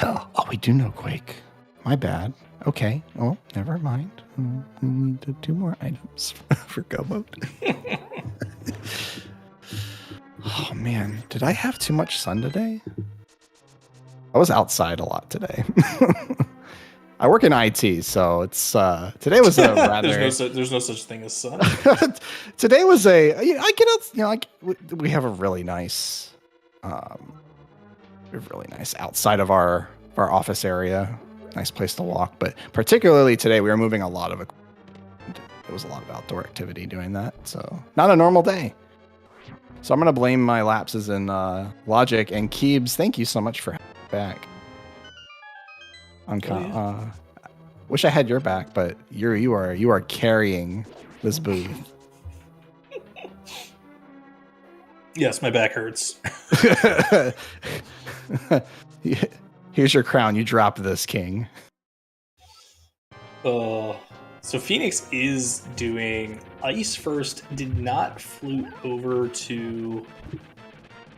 Oh, we do know Quake. My bad. Okay. Oh, never mind. We need 2 more items for go mode. Oh, man. Did I have too much sun today? I was outside a lot today. I work in IT, so it's today was a rather.
there's no such thing as sun.
Today was I get out. We have a really nice, outside of our office area, nice place to walk. But particularly today, we were moving a lot of equipment. There was a lot of outdoor activity doing that, so not a normal day. So I'm gonna blame my lapses in logic. And Keebs, thank you so much for having me back. Wish I had your back, but you are carrying this booth.
Yes, my back hurts.
Here's your crown. You drop this, king.
So Phoenix is doing ice first. Did not flute over to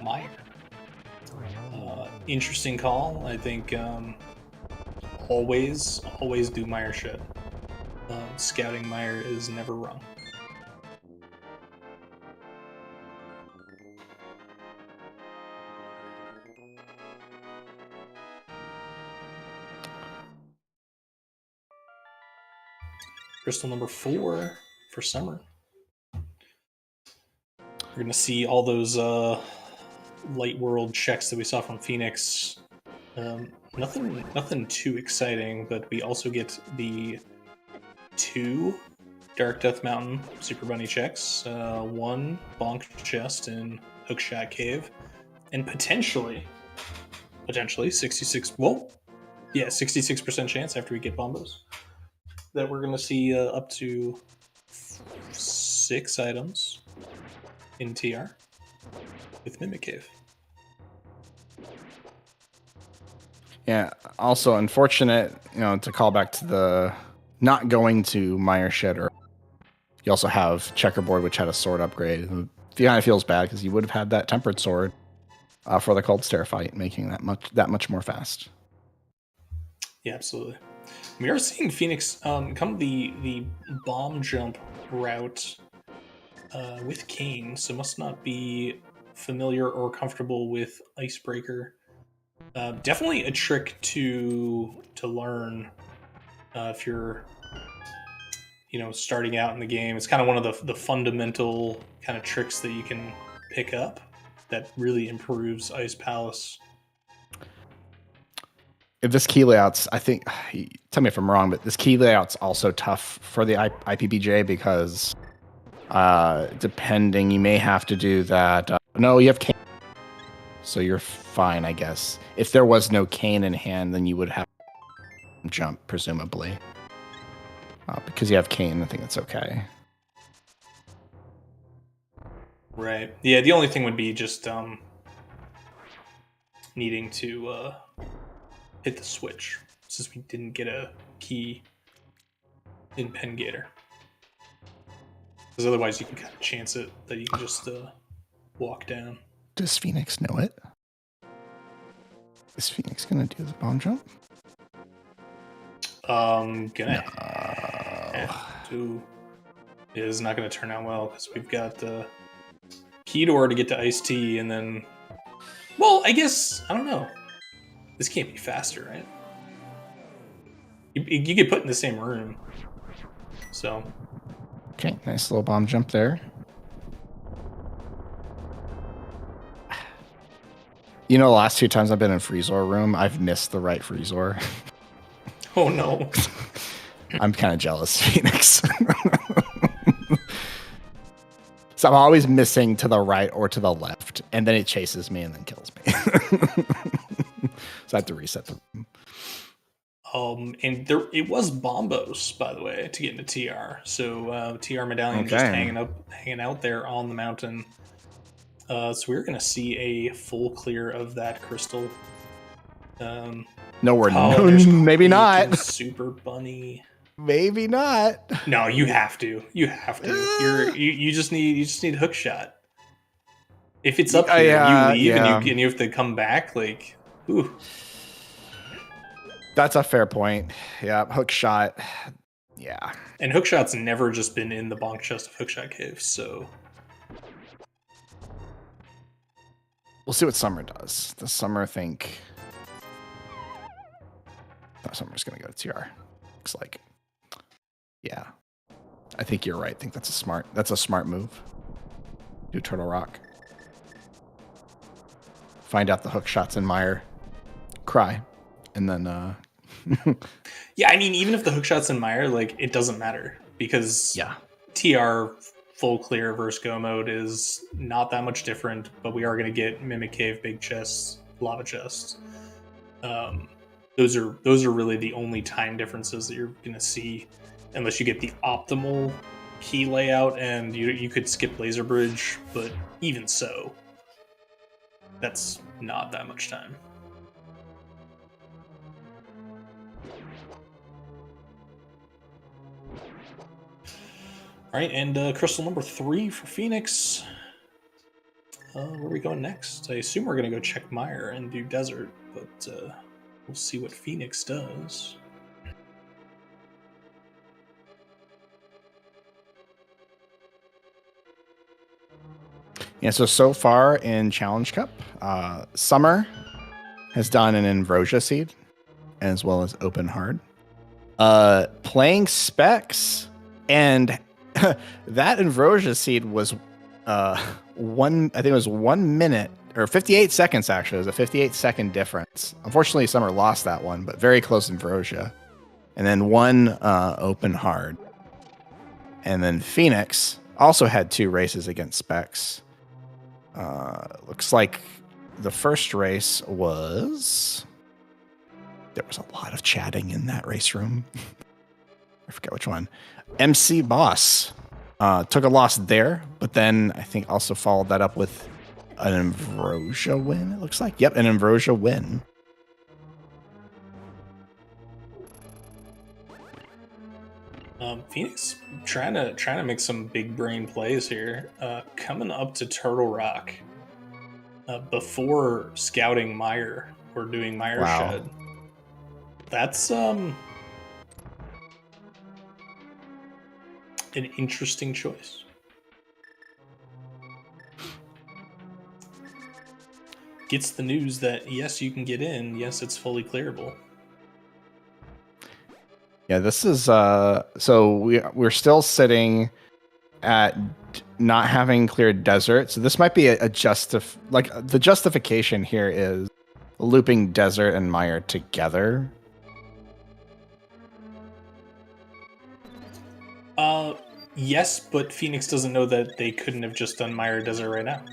Mire. Interesting call. I think. Always do Mire shit. Scouting Mire is never wrong. Crystal number 4 for Summer. We're gonna see all those light world checks that we saw from Phoenix. Nothing too exciting, but we also get the 2 Dark Death Mountain Super Bunny checks, 1 Bonk Chest in Hookshot Cave, and potentially 66% chance after we get Bombos that we're going to see up to 6 items in TR with Mimic Cave.
Yeah, also unfortunate, to call back to the not going to Mire Shed. Or you also have Checkerboard, which had a sword upgrade. It kind of feels bad because you would have had that Tempered Sword for the Cold Stare fight, making that much more fast.
Yeah, absolutely. We are seeing Phoenix come the bomb jump route with Kane, so must not be familiar or comfortable with Icebreaker. Definitely a trick to learn if you're starting out in the game. It's kind of one of the fundamental kind of tricks that you can pick up that really improves Ice Palace.
If this key layout's, I think, tell me if I'm wrong, but this key layout's also tough for the IPBJ because depending, you may have to do that. No, you have Kane, so you're fine, I guess. If there was no Kane in hand, then you would have to jump, presumably. Because you have Kane, I think it's okay.
Right. Yeah, the only thing would be just needing to hit the switch, since we didn't get a key in Pen Gator. Because otherwise you can kind of chance it that you can just walk down.
Does Phoenix know it? Is Phoenix gonna do the bomb jump?
Gonna have to. It is not gonna turn out well because we've got the key door to get to Ice Tea, and then, well, I guess I don't know. This can't be faster, right? You get put in the same room, so.
Okay, nice little bomb jump there. You know, the last 2 times I've been in Freezor room, I've missed the right Freezor.
Oh no.
I'm kind of jealous, Phoenix. So I'm always missing to the right or to the left, and then it chases me and then kills me. So I have to reset the room.
And there it was Bombos, by the way, to get into TR. So TR Medallion just hanging out there on the mountain. So we're gonna see a full clear of that crystal.
No, maybe not.
Super Bunny.
Maybe not.
No, you have to. You have to. You just need hook shot. If it's up here, you leave and you have to come back. Like, ooh.
That's a fair point. Yeah, hook shot. Yeah.
And hook shot's never just been in the bonk chest of hookshot cave. So
we'll see what Summer does. Does Summer think? Oh, Summer's gonna go to TR. Looks like. Yeah, I think you're right. I think that's a smart move. Do Turtle Rock. Find out the hook shots in Mire. Cry, and then.
Yeah, I mean, even if the hook shots in Mire, like, it doesn't matter because TR full clear versus go mode is not that much different, but we are going to get Mimic Cave, Big Chests, Lava Chests. Those are really the only time differences that you're going to see, unless you get the optimal key layout, and you could skip Laser Bridge, but even so, that's not that much time. All right, and crystal number 3 for Phoenix. Where are we going next? I assume we're going to go check Mire and do Desert, but we'll see what Phoenix does.
Yeah, so far in Challenge Cup, Summer has done an Ambrosia Seed as well as Open Hard. Playing Specs, and that Ambrosia Seed was I think it was 1 minute or 58 seconds actually. It was a 58-second difference. Unfortunately, Summer lost that one, but very close Ambrosia. And then 1 Open Hard. And then Phoenix also had 2 races against Specs. Looks like the first race was... There was a lot of chatting in that race room. I forget which one. MC Boss took a loss there, but then I think also followed that up with an Ambrosia win, it looks like. Yep, an Ambrosia win.
Phoenix trying to make some big brain plays here. Coming up to Turtle Rock before scouting Mire or doing Mire Shed. That's an interesting choice. Gets the news that yes, you can get in. Yes, it's fully clearable.
Yeah, this is so we're still sitting at not having cleared Desert. So this might be the justification here is looping Desert and Mire together.
Yes, but Phoenix doesn't know that they couldn't have just done Mire Desert right now.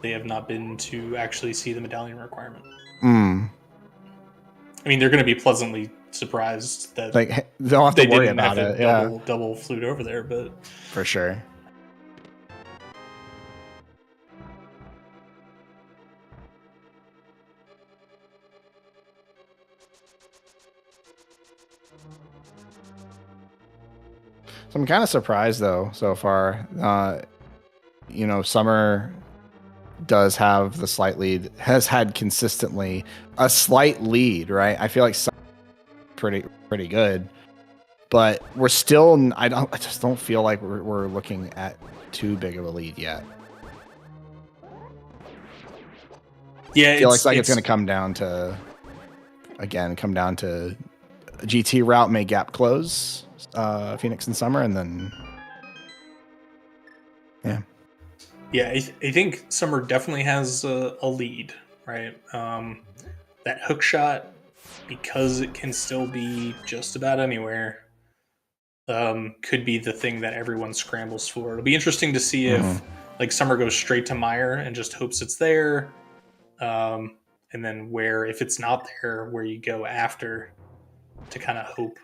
They have not been to actually see the medallion requirement. I mean, they're going to be pleasantly surprised that
they don't have to worry about it.
Double flute over there, but
for sure. So I'm kind of surprised though so far. You know, Summer does have the slight lead, has had consistently a slight lead, right? I feel like Summer's pretty good, but we're still. I just don't feel like we're looking at too big of a lead yet.
Yeah,
I feel like it's going to come down to GT route may gap close Phoenix and Summer, and then
yeah, I think Summer definitely has a lead, right? That hook shot, because it can still be just about anywhere, could be the thing that everyone scrambles for. It'll be interesting to see if like Summer goes straight to Meyer and just hopes it's there, and then if it's not there, where you go after to kind of hope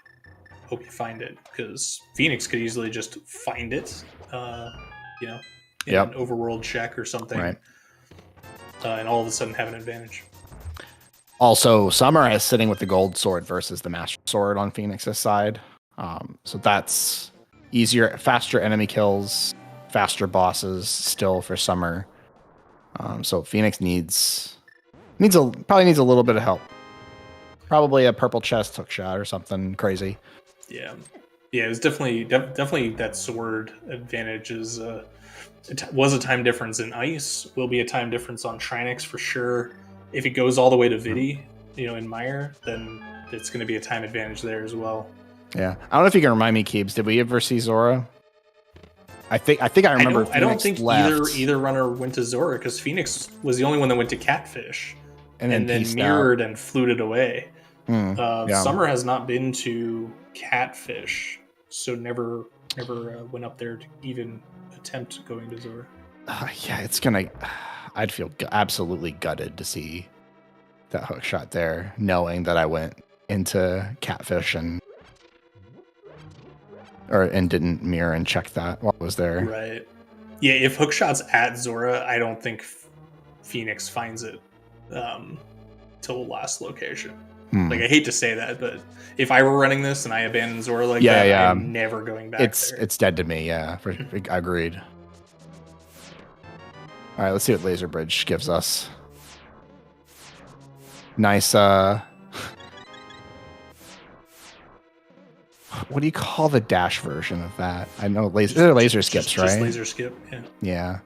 you find it, because Phoenix could easily just find it, you know, in an overworld check or something,
right.
And all of a sudden have an advantage.
Also, Summer is sitting with the gold sword versus the master sword on Phoenix's side. So that's easier, faster enemy kills, faster bosses still for Summer. So Phoenix probably needs a little bit of help. Probably a purple chest hook shot or something crazy.
Yeah, it was definitely that sword advantage was a time difference in Ice. Will be a time difference on Trinix for sure. If it goes all the way to Vidi, in Meyer, then it's going to be a time advantage there as well.
Yeah, I don't know if you can remind me, Keebs. Did we ever see Zora? I think I remember.
I don't think either runner went to Zora, because Phoenix was the only one that went to Catfish, and then mirrored and fluted away. Summer has not been to Catfish, so never went up there to even attempt going to Zora.
I'd feel absolutely gutted to see that hook shot there, knowing that I went into Catfish and didn't mirror and check that while I was there.
Right. Yeah, if hook shot's at Zora, I don't think Phoenix finds it till last location. Like, I hate to say that, but if I were running this and I abandoned Zora I'm never going back there.
It's dead to me, yeah. Agreed. All right, let's see what Laser Bridge gives us. Nice, what do you call the dash version of that? I know laser skips, right?
Just laser skip,
yeah.
Yeah.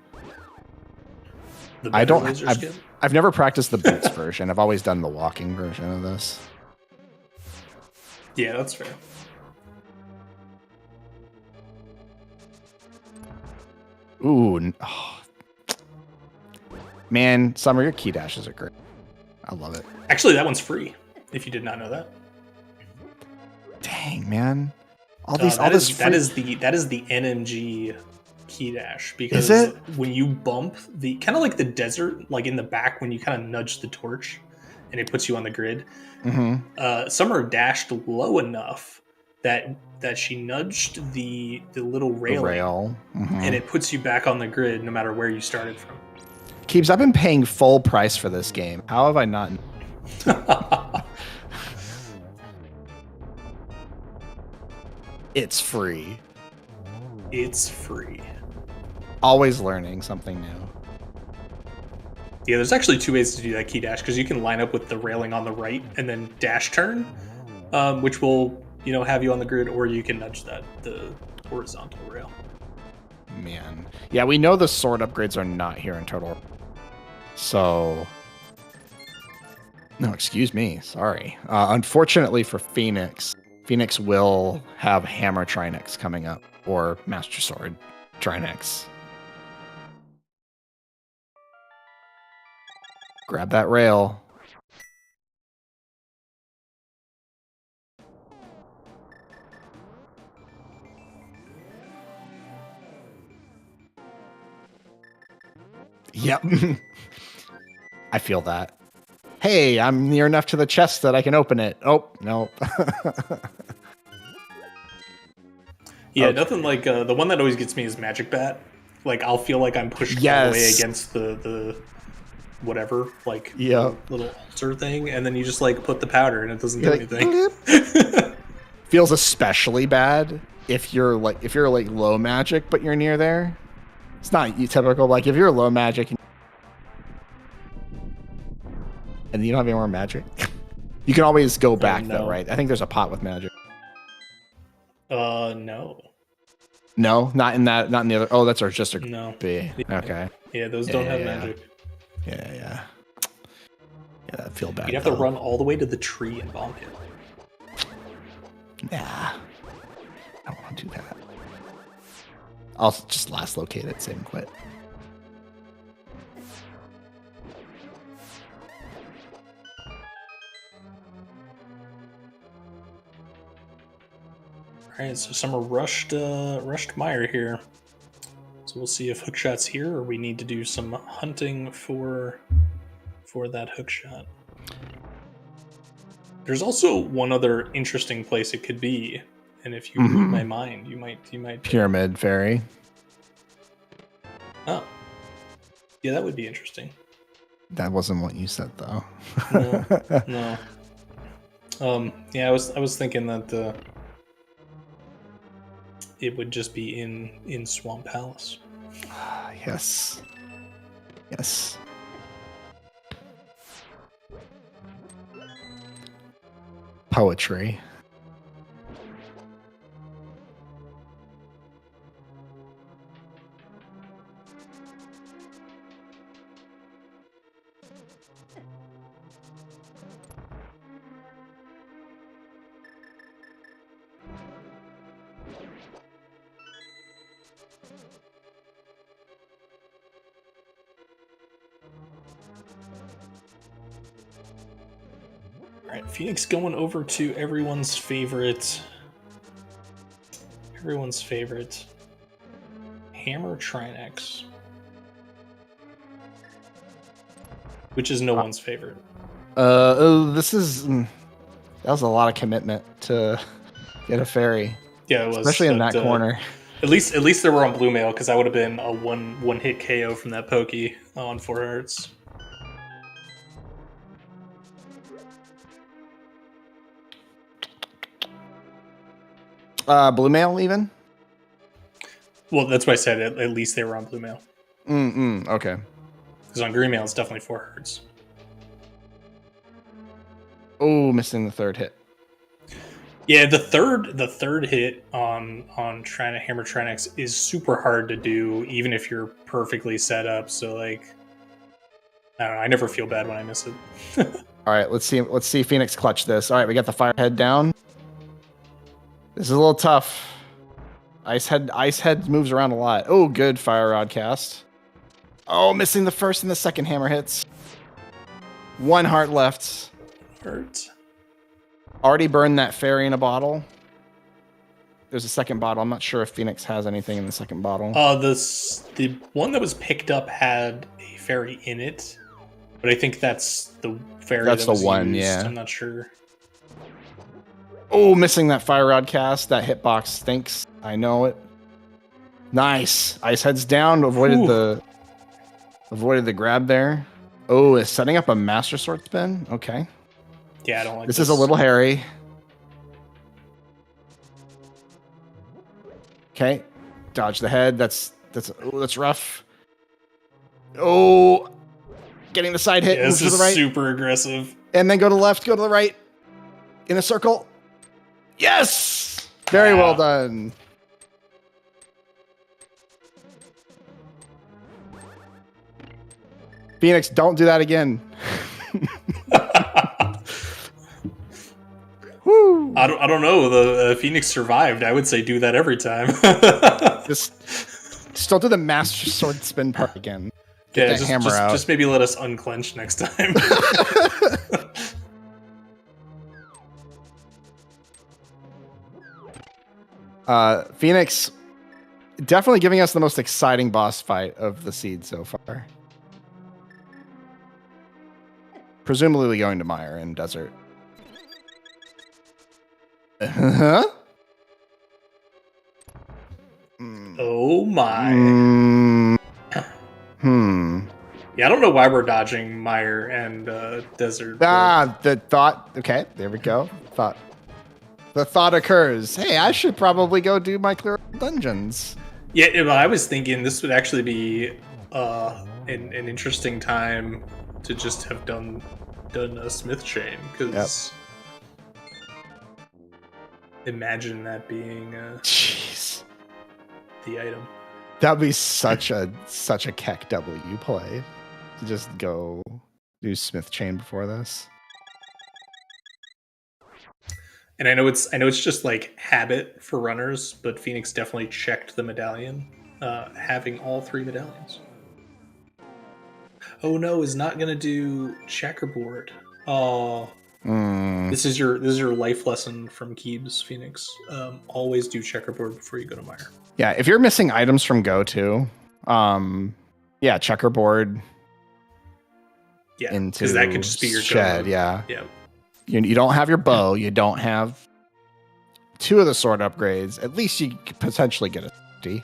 I've never practiced the boots version. I've always done the walking version of this.
Yeah, that's fair.
Ooh. Oh. Man, Summer, your key dashes are great. I love it.
Actually, that one's free, if you did not know that.
Dang, man.
That is the NMG key dash, because when you bump the kind of like the desert, like in the back when you kind of nudge the torch and it puts you on the grid. Summer dashed low enough that she nudged the little railing, and it puts you back on the grid no matter where you started from.
Keebs, I've been paying full price for this game. How have I not? It's free.
It's free.
Always learning something new.
Yeah, there's actually two ways to do that key dash, because you can line up with the railing on the right and then dash turn, which will have you on the grid, or you can nudge the horizontal rail.
Man, yeah, we know the sword upgrades are not here in Total. So, no, excuse me, sorry. Unfortunately for Phoenix will have Hammer Trinix coming up, or Master Sword Trinix. Grab that rail. Yep. I feel that. Hey, I'm near enough to the chest that I can open it. Oh, no.
Yeah, nothing like the one that always gets me is Magic Bat. Like, I'll feel like I'm pushed all the way against the whatever, little altar thing, and then you just put the powder and it doesn't do anything.
feels especially bad if you're like low magic, but you're near there. It's not typical. Like if you're low magic and you don't have any more magic, you can always go back though, right? I think there's a pot with magic.
No.
No, not in that. Not in the other. Oh, that's just a
no.
B. Okay.
Yeah, those don't have magic.
Yeah, that feel bad.
You have to run all the way to the tree and bonk it.
Nah, I don't want to do that. I'll just last locate it, save and quit.
All right, so Summer rushed Meyer here. So we'll see if hookshot's here, or we need to do some hunting for that hookshot. There's also one other interesting place it could be, and if you read my mind, you might
Pyramid Fairy.
Oh, yeah, that would be interesting.
That wasn't what you said, though.
No. Yeah, I was thinking that it would just be in Swamp Palace.
Yes. Poetry.
All right, Phoenix going over to everyone's favorite Hammer Trinex, which is no one's favorite.
That was a lot of commitment to get a fairy.
Yeah, it was,
especially in that corner.
At least they were on blue mail, because that would have been a one hit KO from that pokey on 4 hearts.
Blue mail even?
Well, that's why I said at least they were on blue mail.
Okay.
Because on green mail, it's definitely 4 hearts.
Oh, missing the third hit.
Yeah, the third hit on Hammer Trinex is super hard to do, even if you're perfectly set up. So like, I don't know. I never feel bad when I miss it.
All right, let's see Phoenix clutch this. All right, we got the fire head down. This is a little tough. Ice head moves around a lot. Oh, good fire rod cast. Oh, missing the first and the second hammer hits. 1 heart left.
Hurt.
Already burned that fairy in a bottle. There's a second bottle. I'm not sure if Phoenix has anything in the second bottle.
The one that was picked up had a fairy in it, but I think that's the fairy.
That's
that was
the one.
used.
Yeah.
I'm not sure.
Oh, missing that fire rod cast. That hitbox stinks. I know it. Nice. Ice heads down. Avoided the grab there. Oh, is setting up a master sword spin. Okay.
Yeah, I don't like
this. Is a little hairy. Okay. Dodge the head. That's rough. Oh, getting the side hit.
Yeah, this
move to the right.
Super aggressive.
And then go to the left. Go to the right. In a circle. Yes! Very well done. Phoenix, don't do that again. Woo.
I don't know. The Phoenix survived. I would say do that every time.
just don't do the master sword spin part again.
Get that hammer out. Just maybe let us unclench next time.
Phoenix definitely giving us the most exciting boss fight of the seed so far. Presumably going to Meyer in Desert.
Oh my. Yeah, I don't know why we're dodging Meyer and Desert.
The thought. Okay, there we go. the thought occurs, hey, I should probably go do my clear dungeons.
Yeah, well, I was thinking this would actually be an interesting time to just have done a smith chain, because imagine that being
jeez,
the item.
That'd be such a Keck W play to just go do smith chain before this.
And I know it's just like habit for runners, but Phoenix definitely checked the medallion, having all 3 medallions. Oh no, is not gonna do checkerboard. Oh, this is your life lesson from Keebs, Phoenix. Always do checkerboard before you go to Mire.
Yeah, if you're missing items from Go too, checkerboard.
Yeah,
into
because that could just be your
shed.
go.
Yeah.
You
don't have your bow. You don't have 2 of the sword upgrades. At least you could potentially get a 50.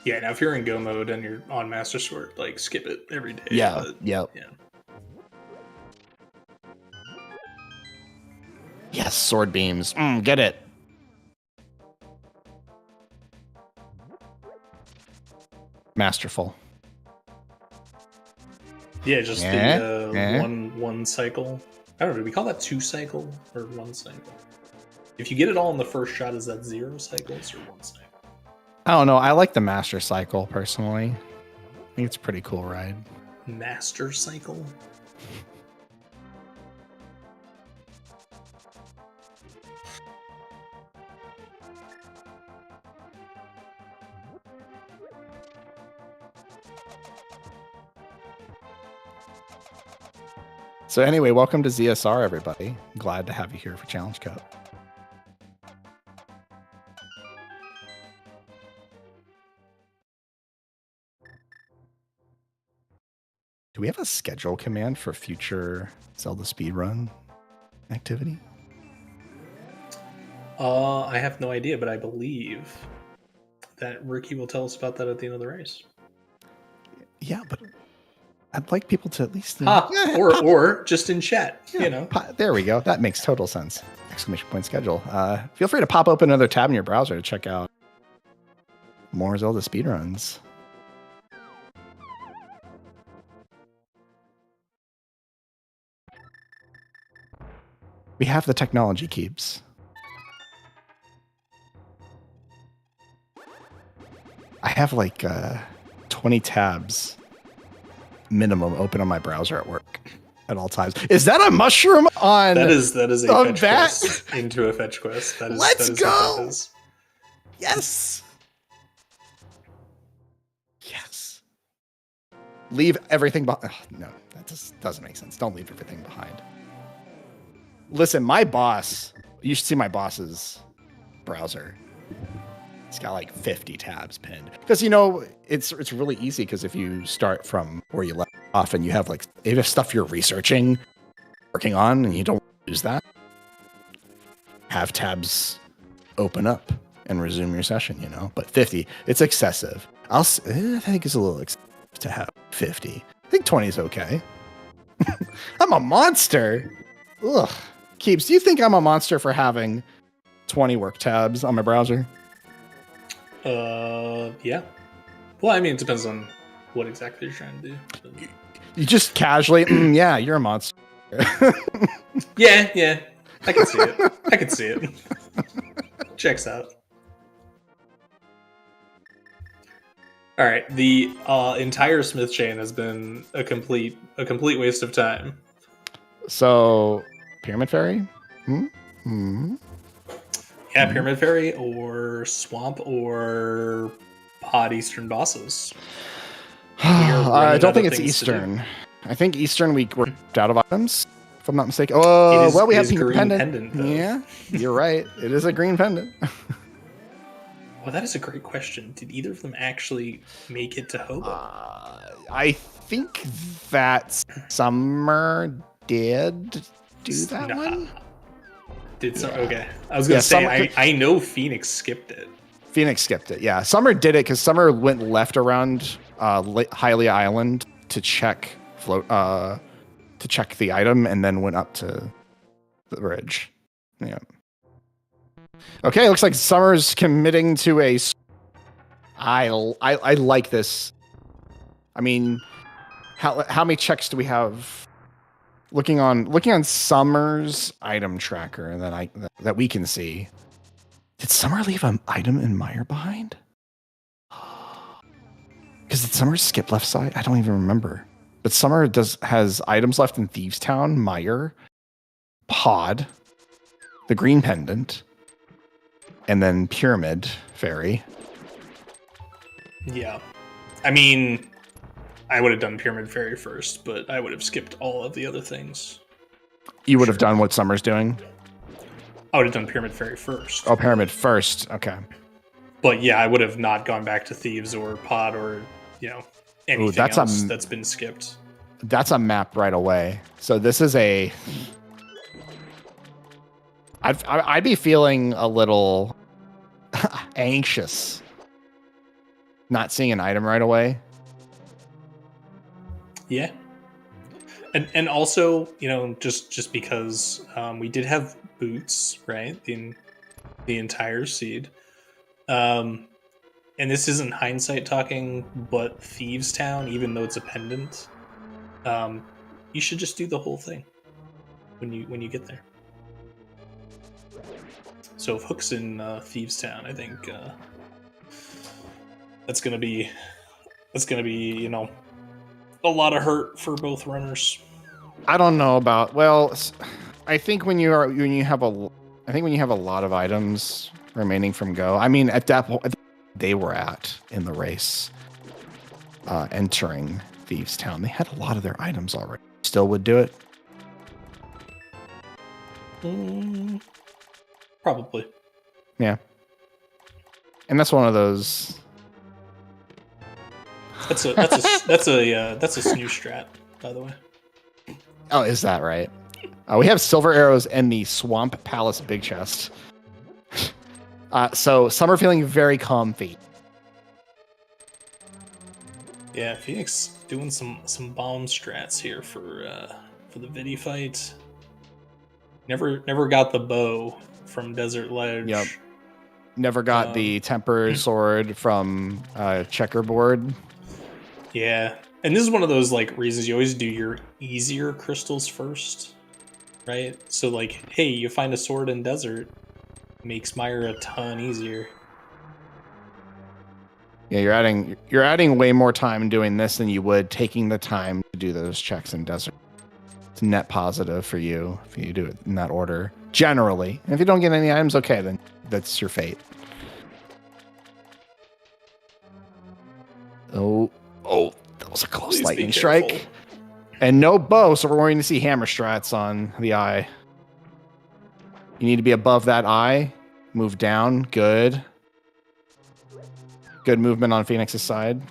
Yeah, now if you're in Go mode and you're on Master Sword, like skip it every day.
Yeah. Yeah. Yes, sword beams. Get it. Masterful.
Yeah, just the one cycle. I don't know, do we call that 2 cycle or 1 cycle? If you get it all in the first shot, is that 0 cycles or 1 cycle?
I don't know. I like the master cycle personally. I think it's a pretty cool ride.
Master cycle?
So anyway, welcome to ZSR, everybody. Glad to have you here for Challenge Cup. Do we have a schedule command for future Zelda speedrun activity?
I have no idea, but I believe that Ricky will tell us about that at the end of the race.
Yeah, but I'd like people to at least...
or just in chat,
There we go. That makes total sense. Exclamation point schedule. Feel free to pop open another tab in your browser to check out more Zelda speedruns. We have the technology, Keeps. I have like 20 tabs minimum open on my browser at work at all times. Is that a mushroom on?
That is a fetch quest into a fetch quest.
Let's go. Yes. Yes. Leave everything behind. Oh, no, that just doesn't make sense. Don't leave everything behind. Listen, my boss, you should see my boss's browser. It's got like 50 tabs pinned. Because, it's really easy because if you start from where you left off and you have stuff you're researching, working on, and you don't use that, have tabs open up and resume your session, But 50, it's excessive. I think it's a little excessive to have 50. I think 20 is okay. I'm a monster. Ugh. Keeps, do you think I'm a monster for having 20 work tabs on my browser?
Yeah. Well, I mean, it depends on what exactly you're trying to do.
You just casually, yeah, you're a monster.
Yeah. I can see it. Checks out. All right, the entire Smith chain has been a complete waste of time.
So, Pyramid Fairy?
Yeah, Pyramid Fairy or Swamp or Pod Eastern bosses.
I don't think it's Eastern. I think Eastern we were out of items, if I'm not mistaken. Oh, we have Pink Pendant. Yeah, you're right. It is a green pendant.
Well, that is a great question. Did either of them actually make it to Hobo?
I think that Summer did do that one.
Okay. I was going to say, I know Phoenix skipped it.
Phoenix skipped it, yeah. Summer did it because Summer went left around Hylia Island to check the item and then went up to the bridge. Yeah. Okay, looks like Summer's committing to a. I like this. I mean, how many checks do we have? Looking on Summer's item tracker that we can see. Did Summer leave an item in Mire behind? Because did Summer skip left side? I don't even remember. But Summer has items left in Thieves Town, Mire, Pod, the Green Pendant, and then Pyramid Fairy.
Yeah. I mean, I would have done Pyramid Fairy first, but I would have skipped all of the other things.
You would have done what Summer's doing?
I would have done Pyramid Fairy first.
Oh, Pyramid first. Okay.
But yeah, I would have not gone back to Thieves or Pod or, anything else that's been skipped.
That's a map right away. So this is a... I'd be feeling a little anxious not seeing an item right away.
Yeah. And also, just because we did have boots, right? The entire seed. And this isn't hindsight talking, but Thieves Town, even though it's a pendant, you should just do the whole thing when you get there. So if Hook's in Thieves Town, I think that's gonna be a lot of hurt for both runners.
I don't know about. Well, I think when you have a lot of items remaining from go. I mean, at that point they were in the race, entering Thieves Town, they had a lot of their items already. Still would do it.
Probably.
Yeah. And that's one of those.
That's a snooze strat, by the way.
Oh, is that right? We have silver arrows and the Swamp Palace big chest. So some are feeling very comfy.
Yeah, Phoenix doing some bomb strats here for the Vidi fight. Never got the bow from Desert Ledge.
Yep. Never got the temper sword from Checkerboard.
Yeah, and this is one of those reasons you always do your easier crystals first, right? So hey, you find a sword in Desert, makes Mire a ton easier.
Yeah, you're adding way more time doing this than you would taking the time to do those checks in Desert. It's net positive for you if you do it in that order, generally. And if you don't get any items, okay, then that's your fate. Oh, that was a close
Please
lightning strike. And no bow, so we're going to see hammer strats on the eye. You need to be above that eye. Move down. Good. Good movement on Phoenix's side.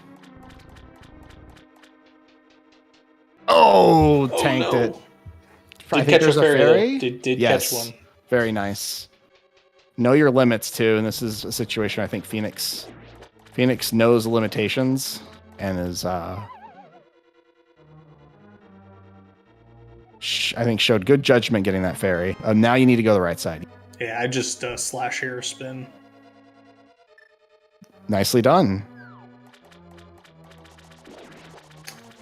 Oh, tanked it.
Did catch a fairy? Did
yes.
Catch one.
Very nice. Know your limits, too, and this is a situation I think Phoenix knows the limitations and is, I think showed good judgment getting that fairy. Now you need to go the right side.
Yeah, I just slash air spin.
Nicely done.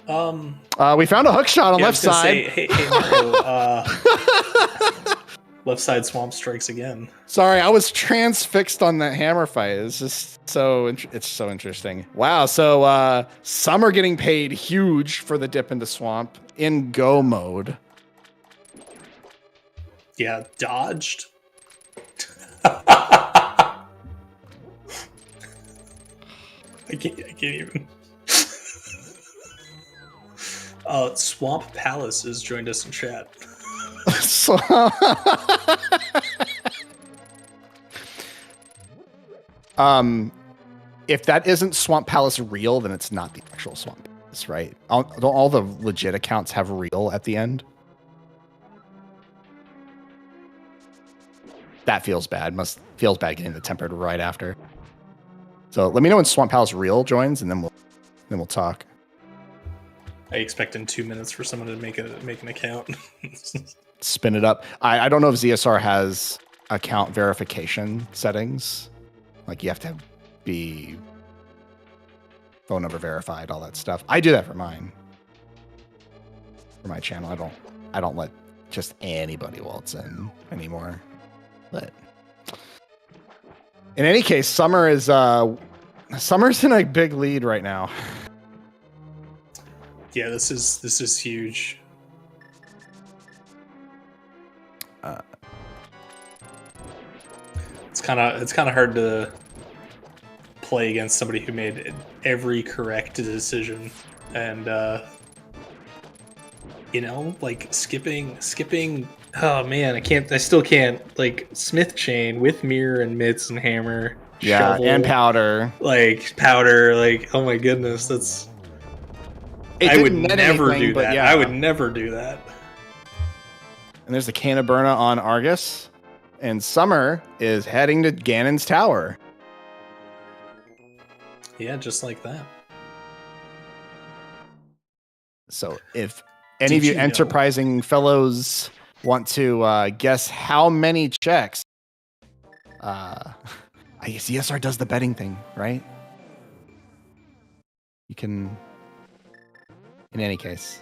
We found a hook shot on left side.
Hey Mario, left side swamp strikes again.
Sorry, I was transfixed on that hammer fight. It's just it's so interesting. Wow, so Summer getting paid huge for the dip into swamp in go mode.
Yeah, dodged. I can't even. Swamp Palace has joined us in chat.
If that isn't Swamp Palace real, then it's not the actual Swamp Palace, right? Don't all the legit accounts have real at the end? That feels bad. Feels bad getting the tempered right after. So let me know when Swamp Palace real joins, and then we'll talk.
I expect in 2 minutes for someone to make an account.
spin it up. I don't know if ZSR has account verification settings. Like you have to be phone number verified, all that stuff. I do that for mine. For my channel, I don't let just anybody waltz in anymore. But in any case, Summer's in a big lead right now.
Yeah, this is huge. It's kind of hard to play against somebody who made every correct decision, and you know, like skipping. Oh man, I still can't, like, Smith chain with mirror and mitts and hammer.
Yeah,
shovel,
and powder.
Like powder, like, oh my goodness, that's. I would never do that.
Yeah.
I would never do that.
And there's the can of Burna on Argus, and Summer is heading to Ganon's tower.
Yeah, just like that.
So if any of you enterprising fellows want to guess how many checks, I guess ESR does the betting thing, right? You can, in any case,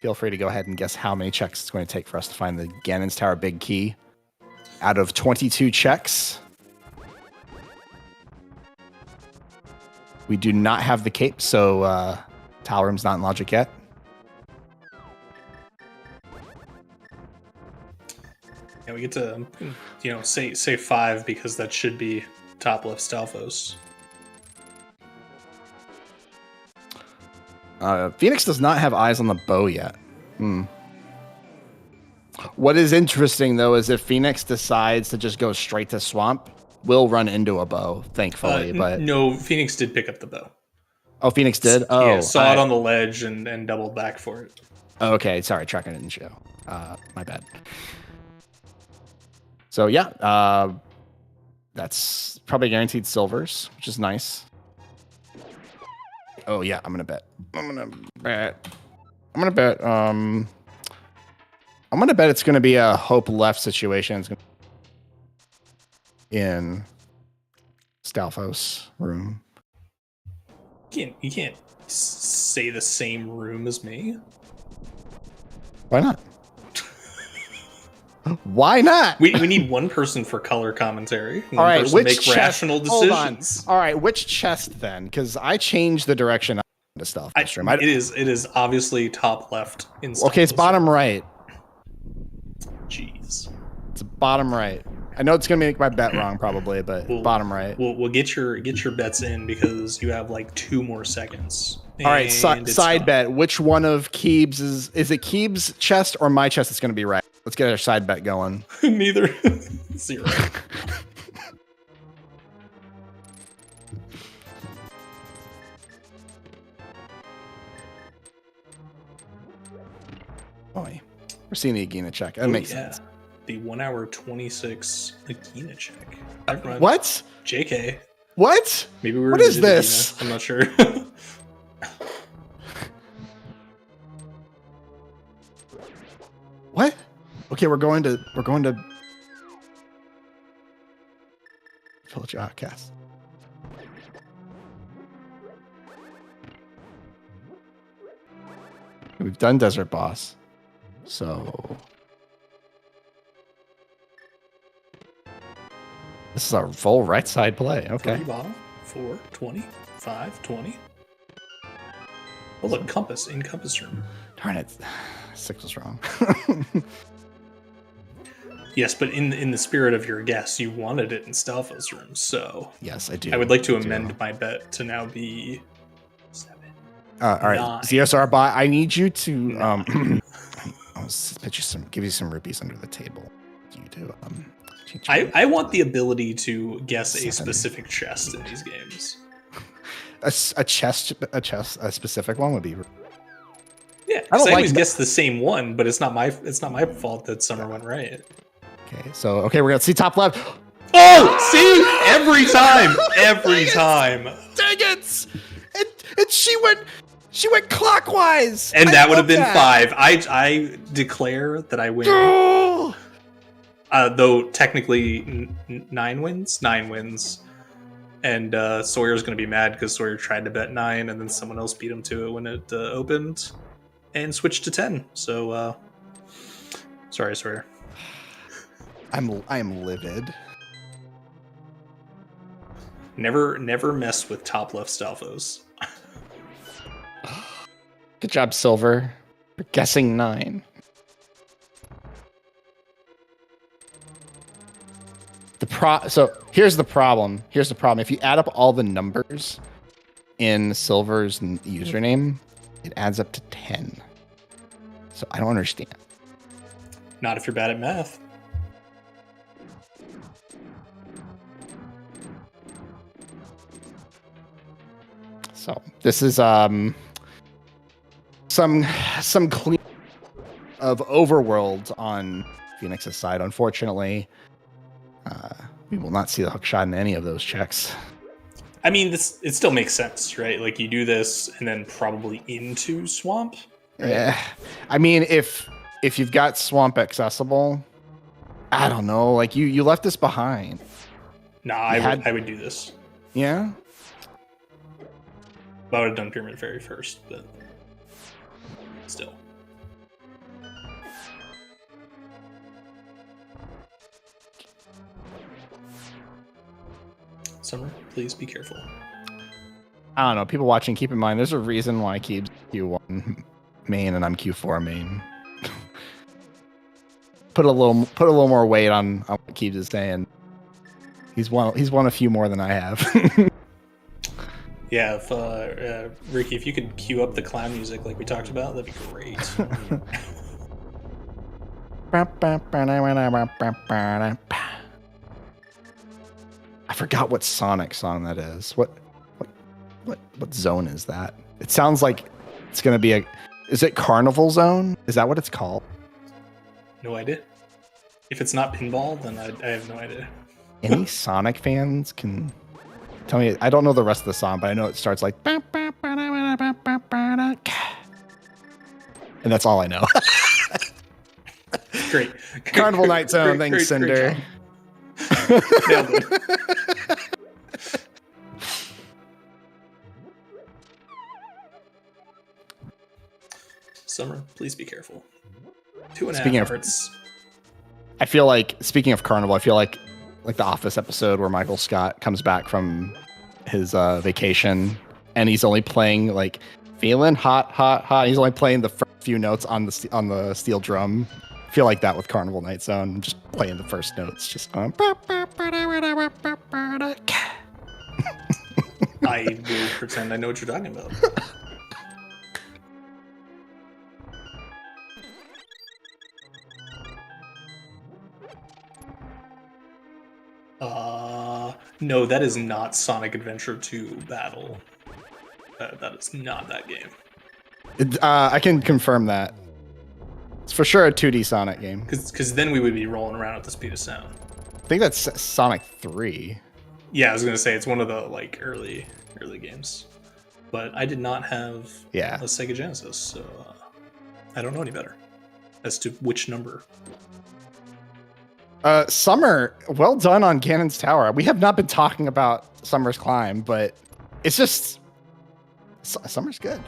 feel free to go ahead and guess how many checks it's going to take for us to find the Ganon's Tower big key. Out of 22 checks, we do not have the cape, so Tower Room's not in logic yet.
Yeah, we get to, you know, say 5 because that should be top left Stalfos.
Phoenix does not have eyes on the bow yet. What is interesting, though, is if Phoenix decides to just go straight to Swamp, we'll run into a bow, thankfully. But
no, Phoenix did pick up the bow.
Oh, Phoenix did? Oh,
yeah, saw it on the ledge and doubled back for it.
Okay, sorry, tracking didn't show. My bad. So yeah, that's probably guaranteed silvers, which is nice. Oh yeah, I'm gonna bet. I'm gonna bet it's gonna be a hope left situation. It's gonna in Stalfos room.
You can't say the same room as me.
Why not? Why not?
We need one person for color commentary.
All right, which
make
chest?
rational decisions.
All right, which chest then? Because I changed the direction to stealth.
It is obviously top left.
Okay, it's bottom right.
Jeez,
it's bottom right. I know it's gonna make my bet wrong probably, but bottom right.
We'll get your bets in because you have like 2 more seconds.
All right, side bet. Which one of Keeb's is it? Keeb's chest or my chest? That's gonna be right. Let's get our side bet going.
Neither. 0.
Boy, we're seeing the Agena check. That makes sense.
The 1 hour 26 Agena check.
What?
JK.
What?
Maybe we were.
What is this?
Agena. I'm not sure.
What? Okay, we're going to Village Outcast. We've done Desert Boss. So this is our full right side play. Okay.
3 bottom, 4, 20, 5, 20. Oh look, compass in compass room.
Darn it. 6 was wrong.
Yes, but in the spirit of your guess, you wanted it in Stalfos room, so
yes, I do.
I would like to amend my bet to now be 7.
All right,
9.
ZSR bot. I need you to I'll give you some rupees under the table. You do.
I want the ability to guess a specific chest in these games.
A specific one would be.
Yeah, I always guess the same one, but it's not my fault that Summer went right.
Okay, so we're gonna see top left.
Oh, see, every time.
Dang it! And She went clockwise!
And that would have been
that.
5. I declare that I win. Though technically 9 wins. 9 wins. And Sawyer's going to be mad because Sawyer tried to bet 9 and then someone else beat him to it when it opened and switched to 10. So, sorry, Sawyer.
I am livid.
Never mess with top left Stalfos.
Good job, Silver, for guessing 9. So here's the problem. If you add up all the numbers in Silver's username, it adds up to 10. So I don't understand.
Not if you're bad at math.
So this is some clean of overworld on Phoenix's side. Unfortunately, we will not see the hook shot in any of those checks.
I mean, it still makes sense, right? Like you do this and then probably into swamp. Right?
Yeah, I mean, if you've got swamp accessible, I don't know. Like you left this behind.
Nah, I would do this.
Yeah.
I would have done Pyramid Fairy first, but still. Summer, please be careful.
I don't know. People watching, keep in mind, there's a reason why Keeb's Q1 main and I'm Q4 main. Put a little more weight on what Keebs is saying. He's won a few more than I have.
Yeah, if Ricky, if you could cue up the clown music like we talked about, that'd be great.
I forgot what Sonic song that is. What zone is that? It sounds like it's gonna be is it Carnival Zone? Is that what it's called?
No idea. If it's not pinball, then I have no idea.
Any Sonic fans can tell me. I don't know the rest of the song, but I know it starts like, and that's all I know.
Great.
Carnival Night Zone. Thanks, Cinder.
Nailed it. Summer, please be careful. 2.5 hearts.
I feel like, speaking of Carnival, I feel like the Office episode where Michael Scott comes back from his vacation and he's only playing like feeling hot. He's only playing the first few notes on the steel drum. I feel like that with Carnival Night Zone. I'm just playing the first notes, just going.
I will pretend I know what you're talking about. No, that is not Sonic Adventure 2 Battle. That is not that game.
I can confirm that. It's for sure a 2D Sonic game.
Because then we would be rolling around at the speed of sound.
I think that's Sonic 3.
Yeah, I was gonna say it's one of the like early games, but I did not have a Sega Genesis, so I don't know any better as to which number.
Summer, well done on Ganon's Tower. We have not been talking about Summer's climb, but it's just Summer's good.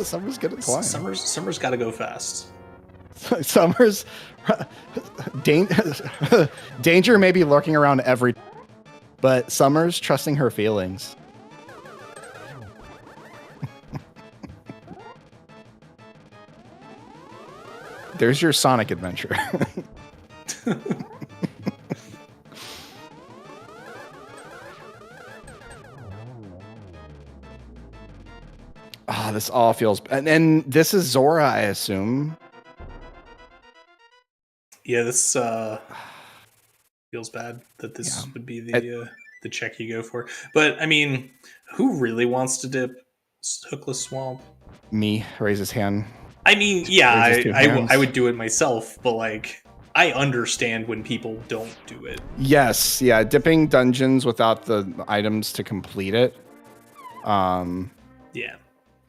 Summer's good at climb.
Summer's got to go fast.
Summer's danger may be lurking around every, but Summer's trusting her feelings. There's your Sonic adventure. This all feels, and this is Zora, I assume.
Yeah, this feels bad that this would be the check you go for. But I mean, who really wants to dip Hookless Swamp?
Me, raise his hand.
I mean, yeah, I would do it myself, but like, I understand when people don't do it.
Yes, yeah, dipping dungeons without the items to complete it.
Yeah.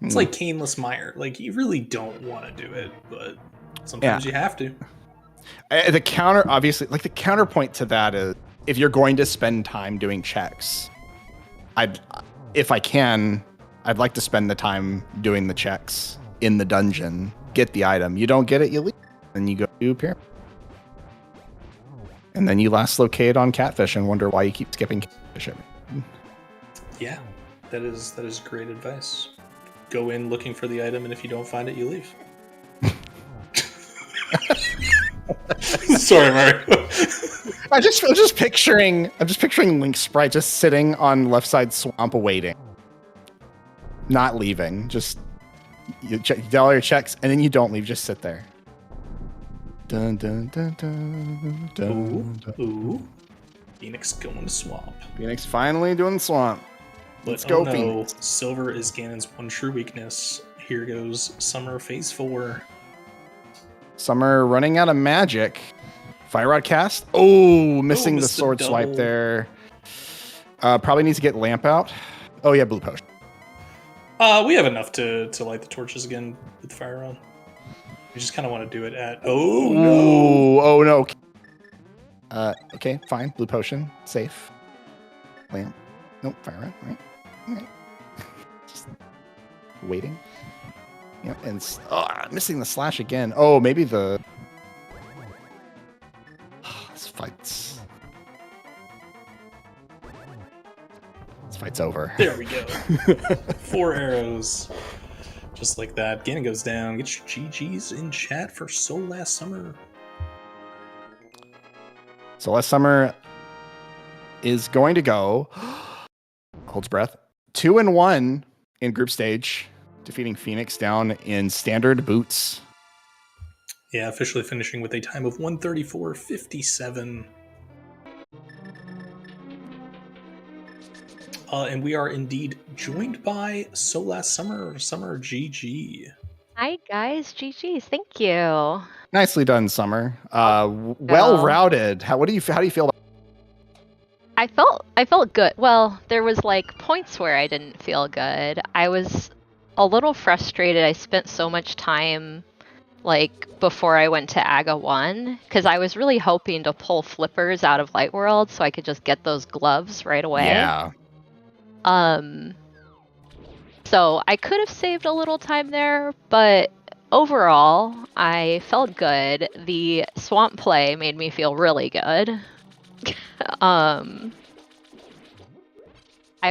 It's like Caneless Mire. Like, you really don't want to do it, but sometimes you have to.
The counterpoint to that is, if you're going to spend time doing checks, I'd like to spend the time doing the checks in the dungeon, get the item. You don't get it, you leave, and you go to pyramid. And then you last locate on catfish and wonder why you keep skipping catfish.
Yeah, that is great advice. Go in looking for the item, and if you don't find it, you leave. Sorry, Mario.
I'm just picturing Link Sprite just sitting on left side swamp waiting, not leaving. Just you do all your checks, and then you don't leave. Just sit there. Dun dun dun dun dun.
Ooh. Phoenix going to swamp.
Phoenix finally doing the swamp. Let's go, Phoenix.
Silver is Ganon's one true weakness. Here goes Summer Phase 4.
Summer running out of magic. Fire Rod cast. Oh, missing the sword
double.
swipe there. Probably needs to get lamp out. Oh yeah, blue potion.
We have enough to light the torches again with the fire on. We just kind of want to do it at. Oh no.
Okay, fine. Blue potion, safe. Lamp. Nope, fire rod. Right. Just waiting. Yep, and missing the slash again. Oh, maybe the. This fight's over.
There we go. 4 arrows. Just like that. Ganon goes down. Get your GGs in chat for Soul Last Summer.
So last summer is going to go. Holds breath. 2-1 in group stage, defeating Phoenix down in standard boots.
Yeah, officially finishing with a time of 1:34.57. And we are indeed joined by So Last Summer. Summer, GG.
Hi guys, GG's. Thank you.
Nicely done, Summer. Well routed. How do you feel about?
I felt good. Well, there was like points where I didn't feel good. I was a little frustrated. I spent so much time like before I went to AGA 1 because I was really hoping to pull flippers out of Light World so I could just get those gloves right away.
Yeah.
So I could have saved a little time there, but overall, I felt good. The swamp play made me feel really good. I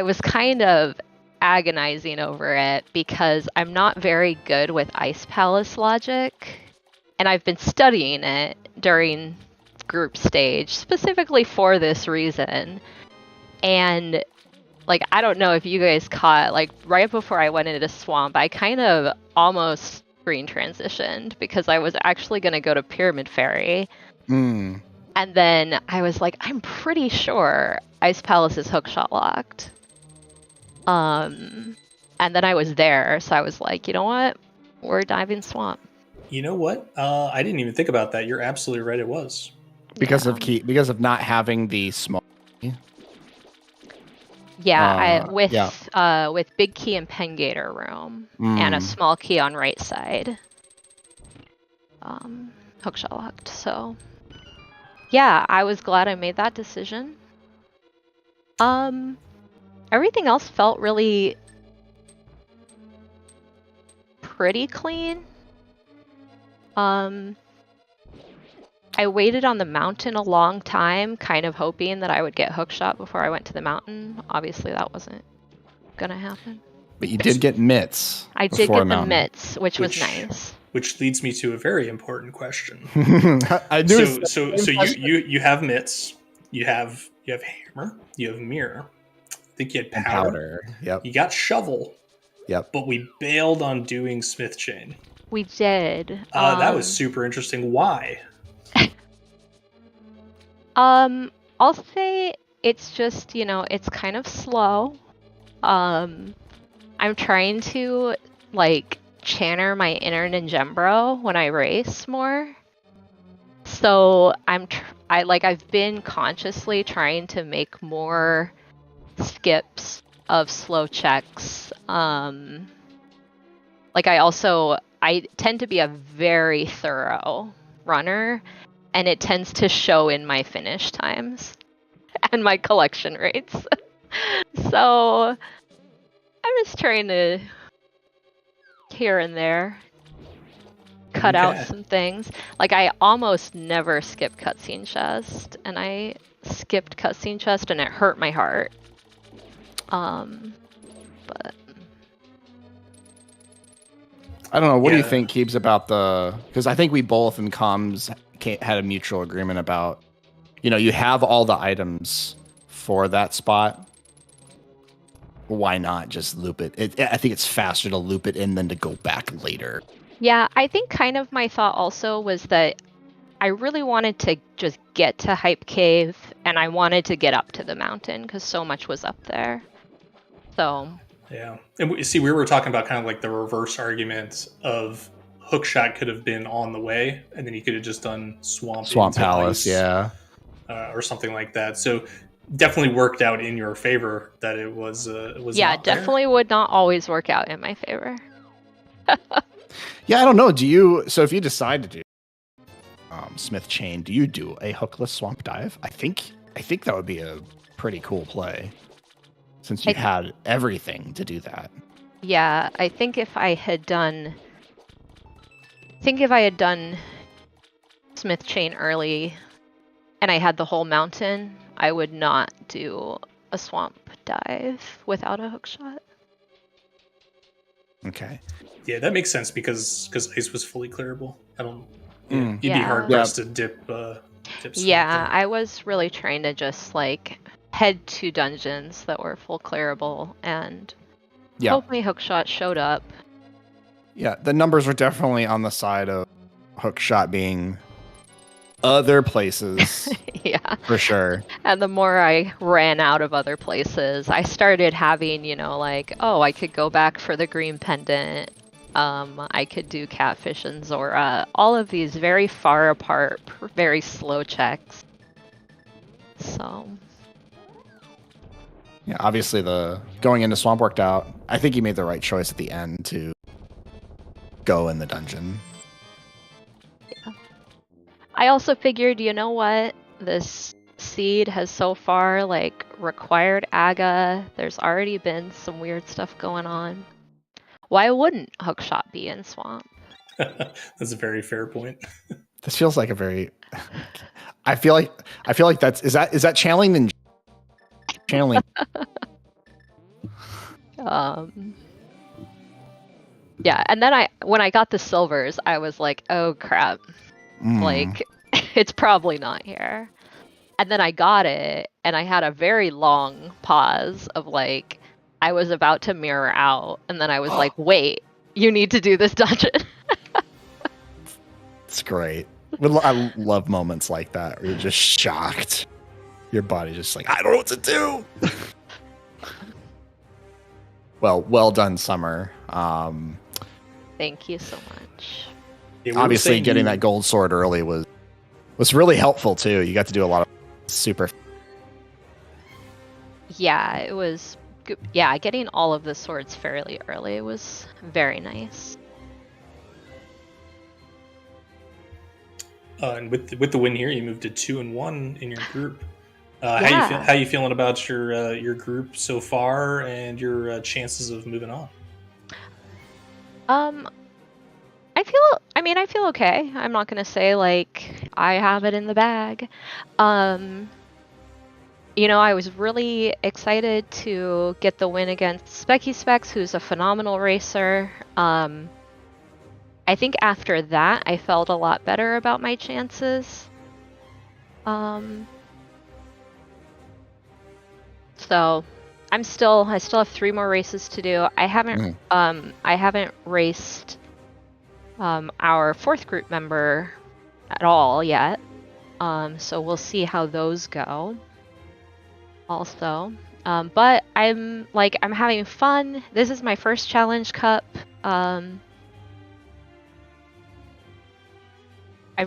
was kind of agonizing over it because I'm not very good with Ice Palace logic, and I've been studying it during group stage specifically for this reason. And like, I don't know if you guys caught, like right before I went into the swamp, I kind of almost screen transitioned because I was actually going to go to Pyramid Fairy. And then I was like, I'm pretty sure Ice Palace is hookshot locked. And then I was there, so I was like, you know what? We're diving swamp.
You know what? I didn't even think about that. You're absolutely right. It was
because of not having the small.
Yeah, with big key and pen gator room and a small key on right side. Hookshot locked. So yeah, I was glad I made that decision. Everything else felt really pretty clean. I waited on the mountain a long time, kind of hoping that I would get hookshot before I went to the mountain. Obviously, that wasn't gonna happen.
But you did get mitts.
I did get the mitts, which was nice.
Which leads me to a very important question.
I knew.
So you have mitts, you have hammer, you have mirror. I think you had powder.
Yep.
You got shovel.
Yep.
But we bailed on doing smith chain.
We did.
That was super interesting. Why?
I'll say it's just, it's kind of slow. I'm trying to like channel my inner Ninjembro when I race more. So I've been consciously trying to make more skips of slow checks. Like I tend to be a very thorough runner, and it tends to show in my finish times and my collection rates. So I'm just trying to here and there cut out some things. Like I almost never skip cutscene chest, and I skipped cutscene chest and it hurt my heart. But
I don't know. What do you think, Keebs, about because I think we both in comms had a mutual agreement about, you have all the items for that spot. Why not just loop it? I think it's faster to loop it in than to go back later.
Yeah, I think kind of my thought also was that I really wanted to just get to Hype Cave, and I wanted to get up to the mountain because so much was up there. So
yeah, and we were talking about kind of like the reverse argument of Hookshot could have been on the way, and then you could have just done Swamp
Palace,
ice, or something like that. So definitely worked out in your favor that it was.
Yeah,
not
definitely
there.
would not always work out in my favor.
Yeah, I don't know. So if you decide to do Smith Chain, do you do a hookless swamp dive? I think that would be a pretty cool play, since you had everything to do that.
Yeah, I think if I had done Smith Chain early and I had the whole mountain, I would not do a swamp dive without a hookshot.
Okay.
Yeah, that makes sense because ice was fully clearable. You'd be hard pressed to dip.
Yeah, I was really trying to just like head to dungeons that were full clearable and hope my hookshot showed up.
Yeah, the numbers were definitely on the side of hookshot being other places.
Yeah,
for sure.
And the more I ran out of other places, I started having, like, oh, I could go back for the green pendant. I could do Catfish and Zora. All of these very far apart, very slow checks. So
yeah, obviously the going into Swamp worked out. I think you made the right choice at the end to go in the dungeon.
Yeah. I also figured, you know what? This seed has so far required Aga. There's already been some weird stuff going on. Why wouldn't Hookshot be in Swamp?
That's a very fair point.
This feels like a very. I feel like is that channeling.
Yeah, and then when I got the silvers, I was like, oh crap, it's probably not here. And then I got it, and I had a very long pause of I was about to mirror out, and then I was like, wait, you need to do this dungeon.
It's great. I love moments like that where you're just shocked. Your body just I don't know what to do. Well done, Summer.
Thank you so much.
Yeah,
obviously, getting that gold sword early was really helpful too. You got to do a lot of super.
Yeah, it was good. Yeah, getting all of the swords fairly early was very nice.
And with the win here, you moved to 2-1 in your group. How you feeling about your group so far and your chances of moving on?
I feel okay. I'm not gonna say I have it in the bag. I was really excited to get the win against Specky Specs, who's a phenomenal racer. I think after that, I felt a lot better about my chances. So I still have 3 more races to do. I haven't raced our 4th group member at all yet. So we'll see how those go. Also, but I'm having fun. This is my first Challenge Cup. I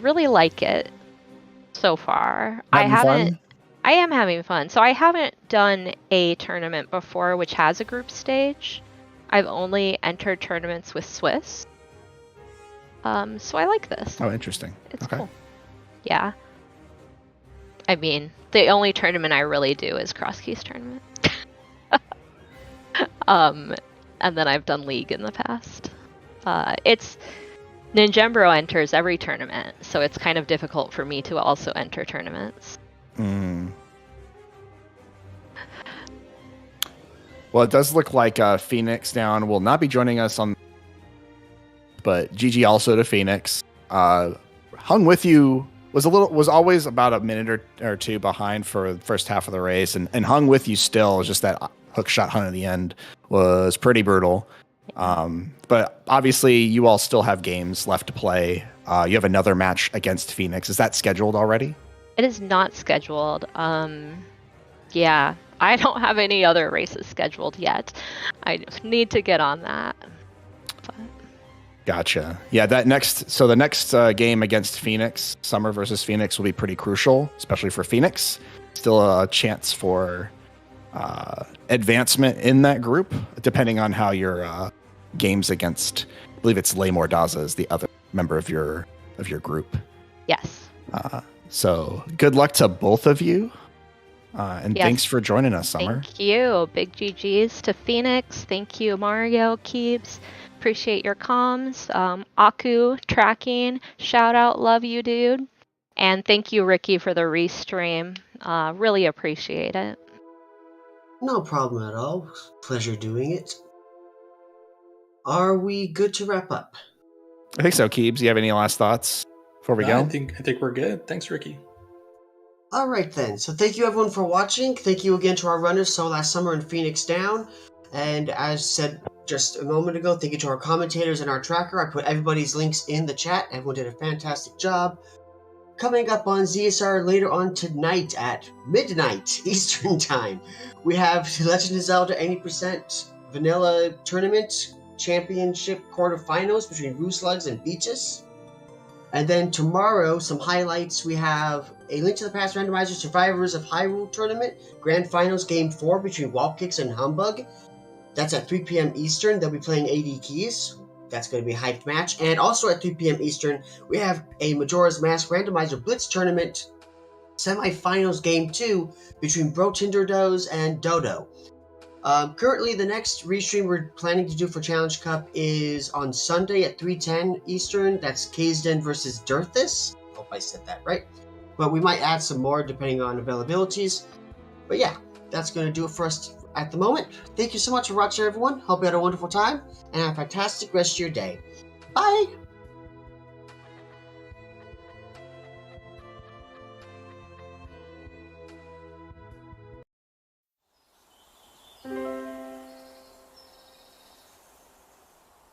really like it so far. I am having fun. So I haven't done a tournament before which has a group stage. I've only entered tournaments with Swiss. So I like this.
Oh, interesting.
It's
Okay.
cool. Yeah. I mean, the only tournament I really do is Cross Keys tournament. And then I've done League in the past. It's Ninjembro enters every tournament, so it's kind of difficult for me to also enter tournaments.
Well, it does look like fenixdown will not be joining us on, but GG also to Phoenix. Hung with you was always about a minute or two behind for the first half of the race, and hung with you still. Just that hook shot hunt at the end was pretty brutal. But obviously, you all still have games left to play. You have another match against Phoenix. Is that scheduled already?
It is not scheduled. Yeah, I don't have any other races scheduled yet. I need to get on that. But...
Gotcha. Yeah, the next game against Phoenix, Summer versus Phoenix, will be pretty crucial, especially for Phoenix. Still a chance for advancement in that group, depending on how your games against, I believe it's Lamor Daza is the other member of your group.
Yes.
So good luck to both of you. And
yes.
Thanks for joining us, Summer.
Thank you. Big GGs to Phoenix. Thank you, Mario, Keebs. Appreciate your comms. Aku, tracking. Shout out. Love you, dude. And thank you, Ricky, for the restream. Really appreciate it.
No problem at all. Pleasure doing it. Are we good to wrap up?
I think so, Keebs. You have any last thoughts before we go?
I think we're good. Thanks, Ricky.
All right then. So thank you everyone for watching. Thank you again to our runners, So Last Summer and fenixdown. And as said just a moment ago, thank you to our commentators and our tracker. I put everybody's links in the chat. Everyone did a fantastic job. Coming up on ZSR later on tonight at midnight Eastern Time, we have Legend of Zelda 80% Vanilla Tournament Championship quarterfinals between Rooslugs and Beaches. And then tomorrow, some highlights. We have a Link to the Past Randomizer Survivors of Hyrule Tournament Grand Finals Game 4 between Wall Kicks and Humbug. That's at 3 p.m. Eastern. They'll be playing AD Keys. That's going to be a hyped match. And also at 3 p.m. Eastern, we have a Majora's Mask Randomizer Blitz Tournament Semifinals Game 2 between Bro Tinderdoes and Dodo. Currently, the next restream we're planning to do for Challenge Cup is on Sunday at 3:10 Eastern. That's Kaysden versus Dirthus. Hope I said that right. But we might add some more depending on availabilities. But yeah, that's going to do it for us at the moment. Thank you so much for watching, everyone. Hope you had a wonderful time and have a fantastic rest of your day. Bye!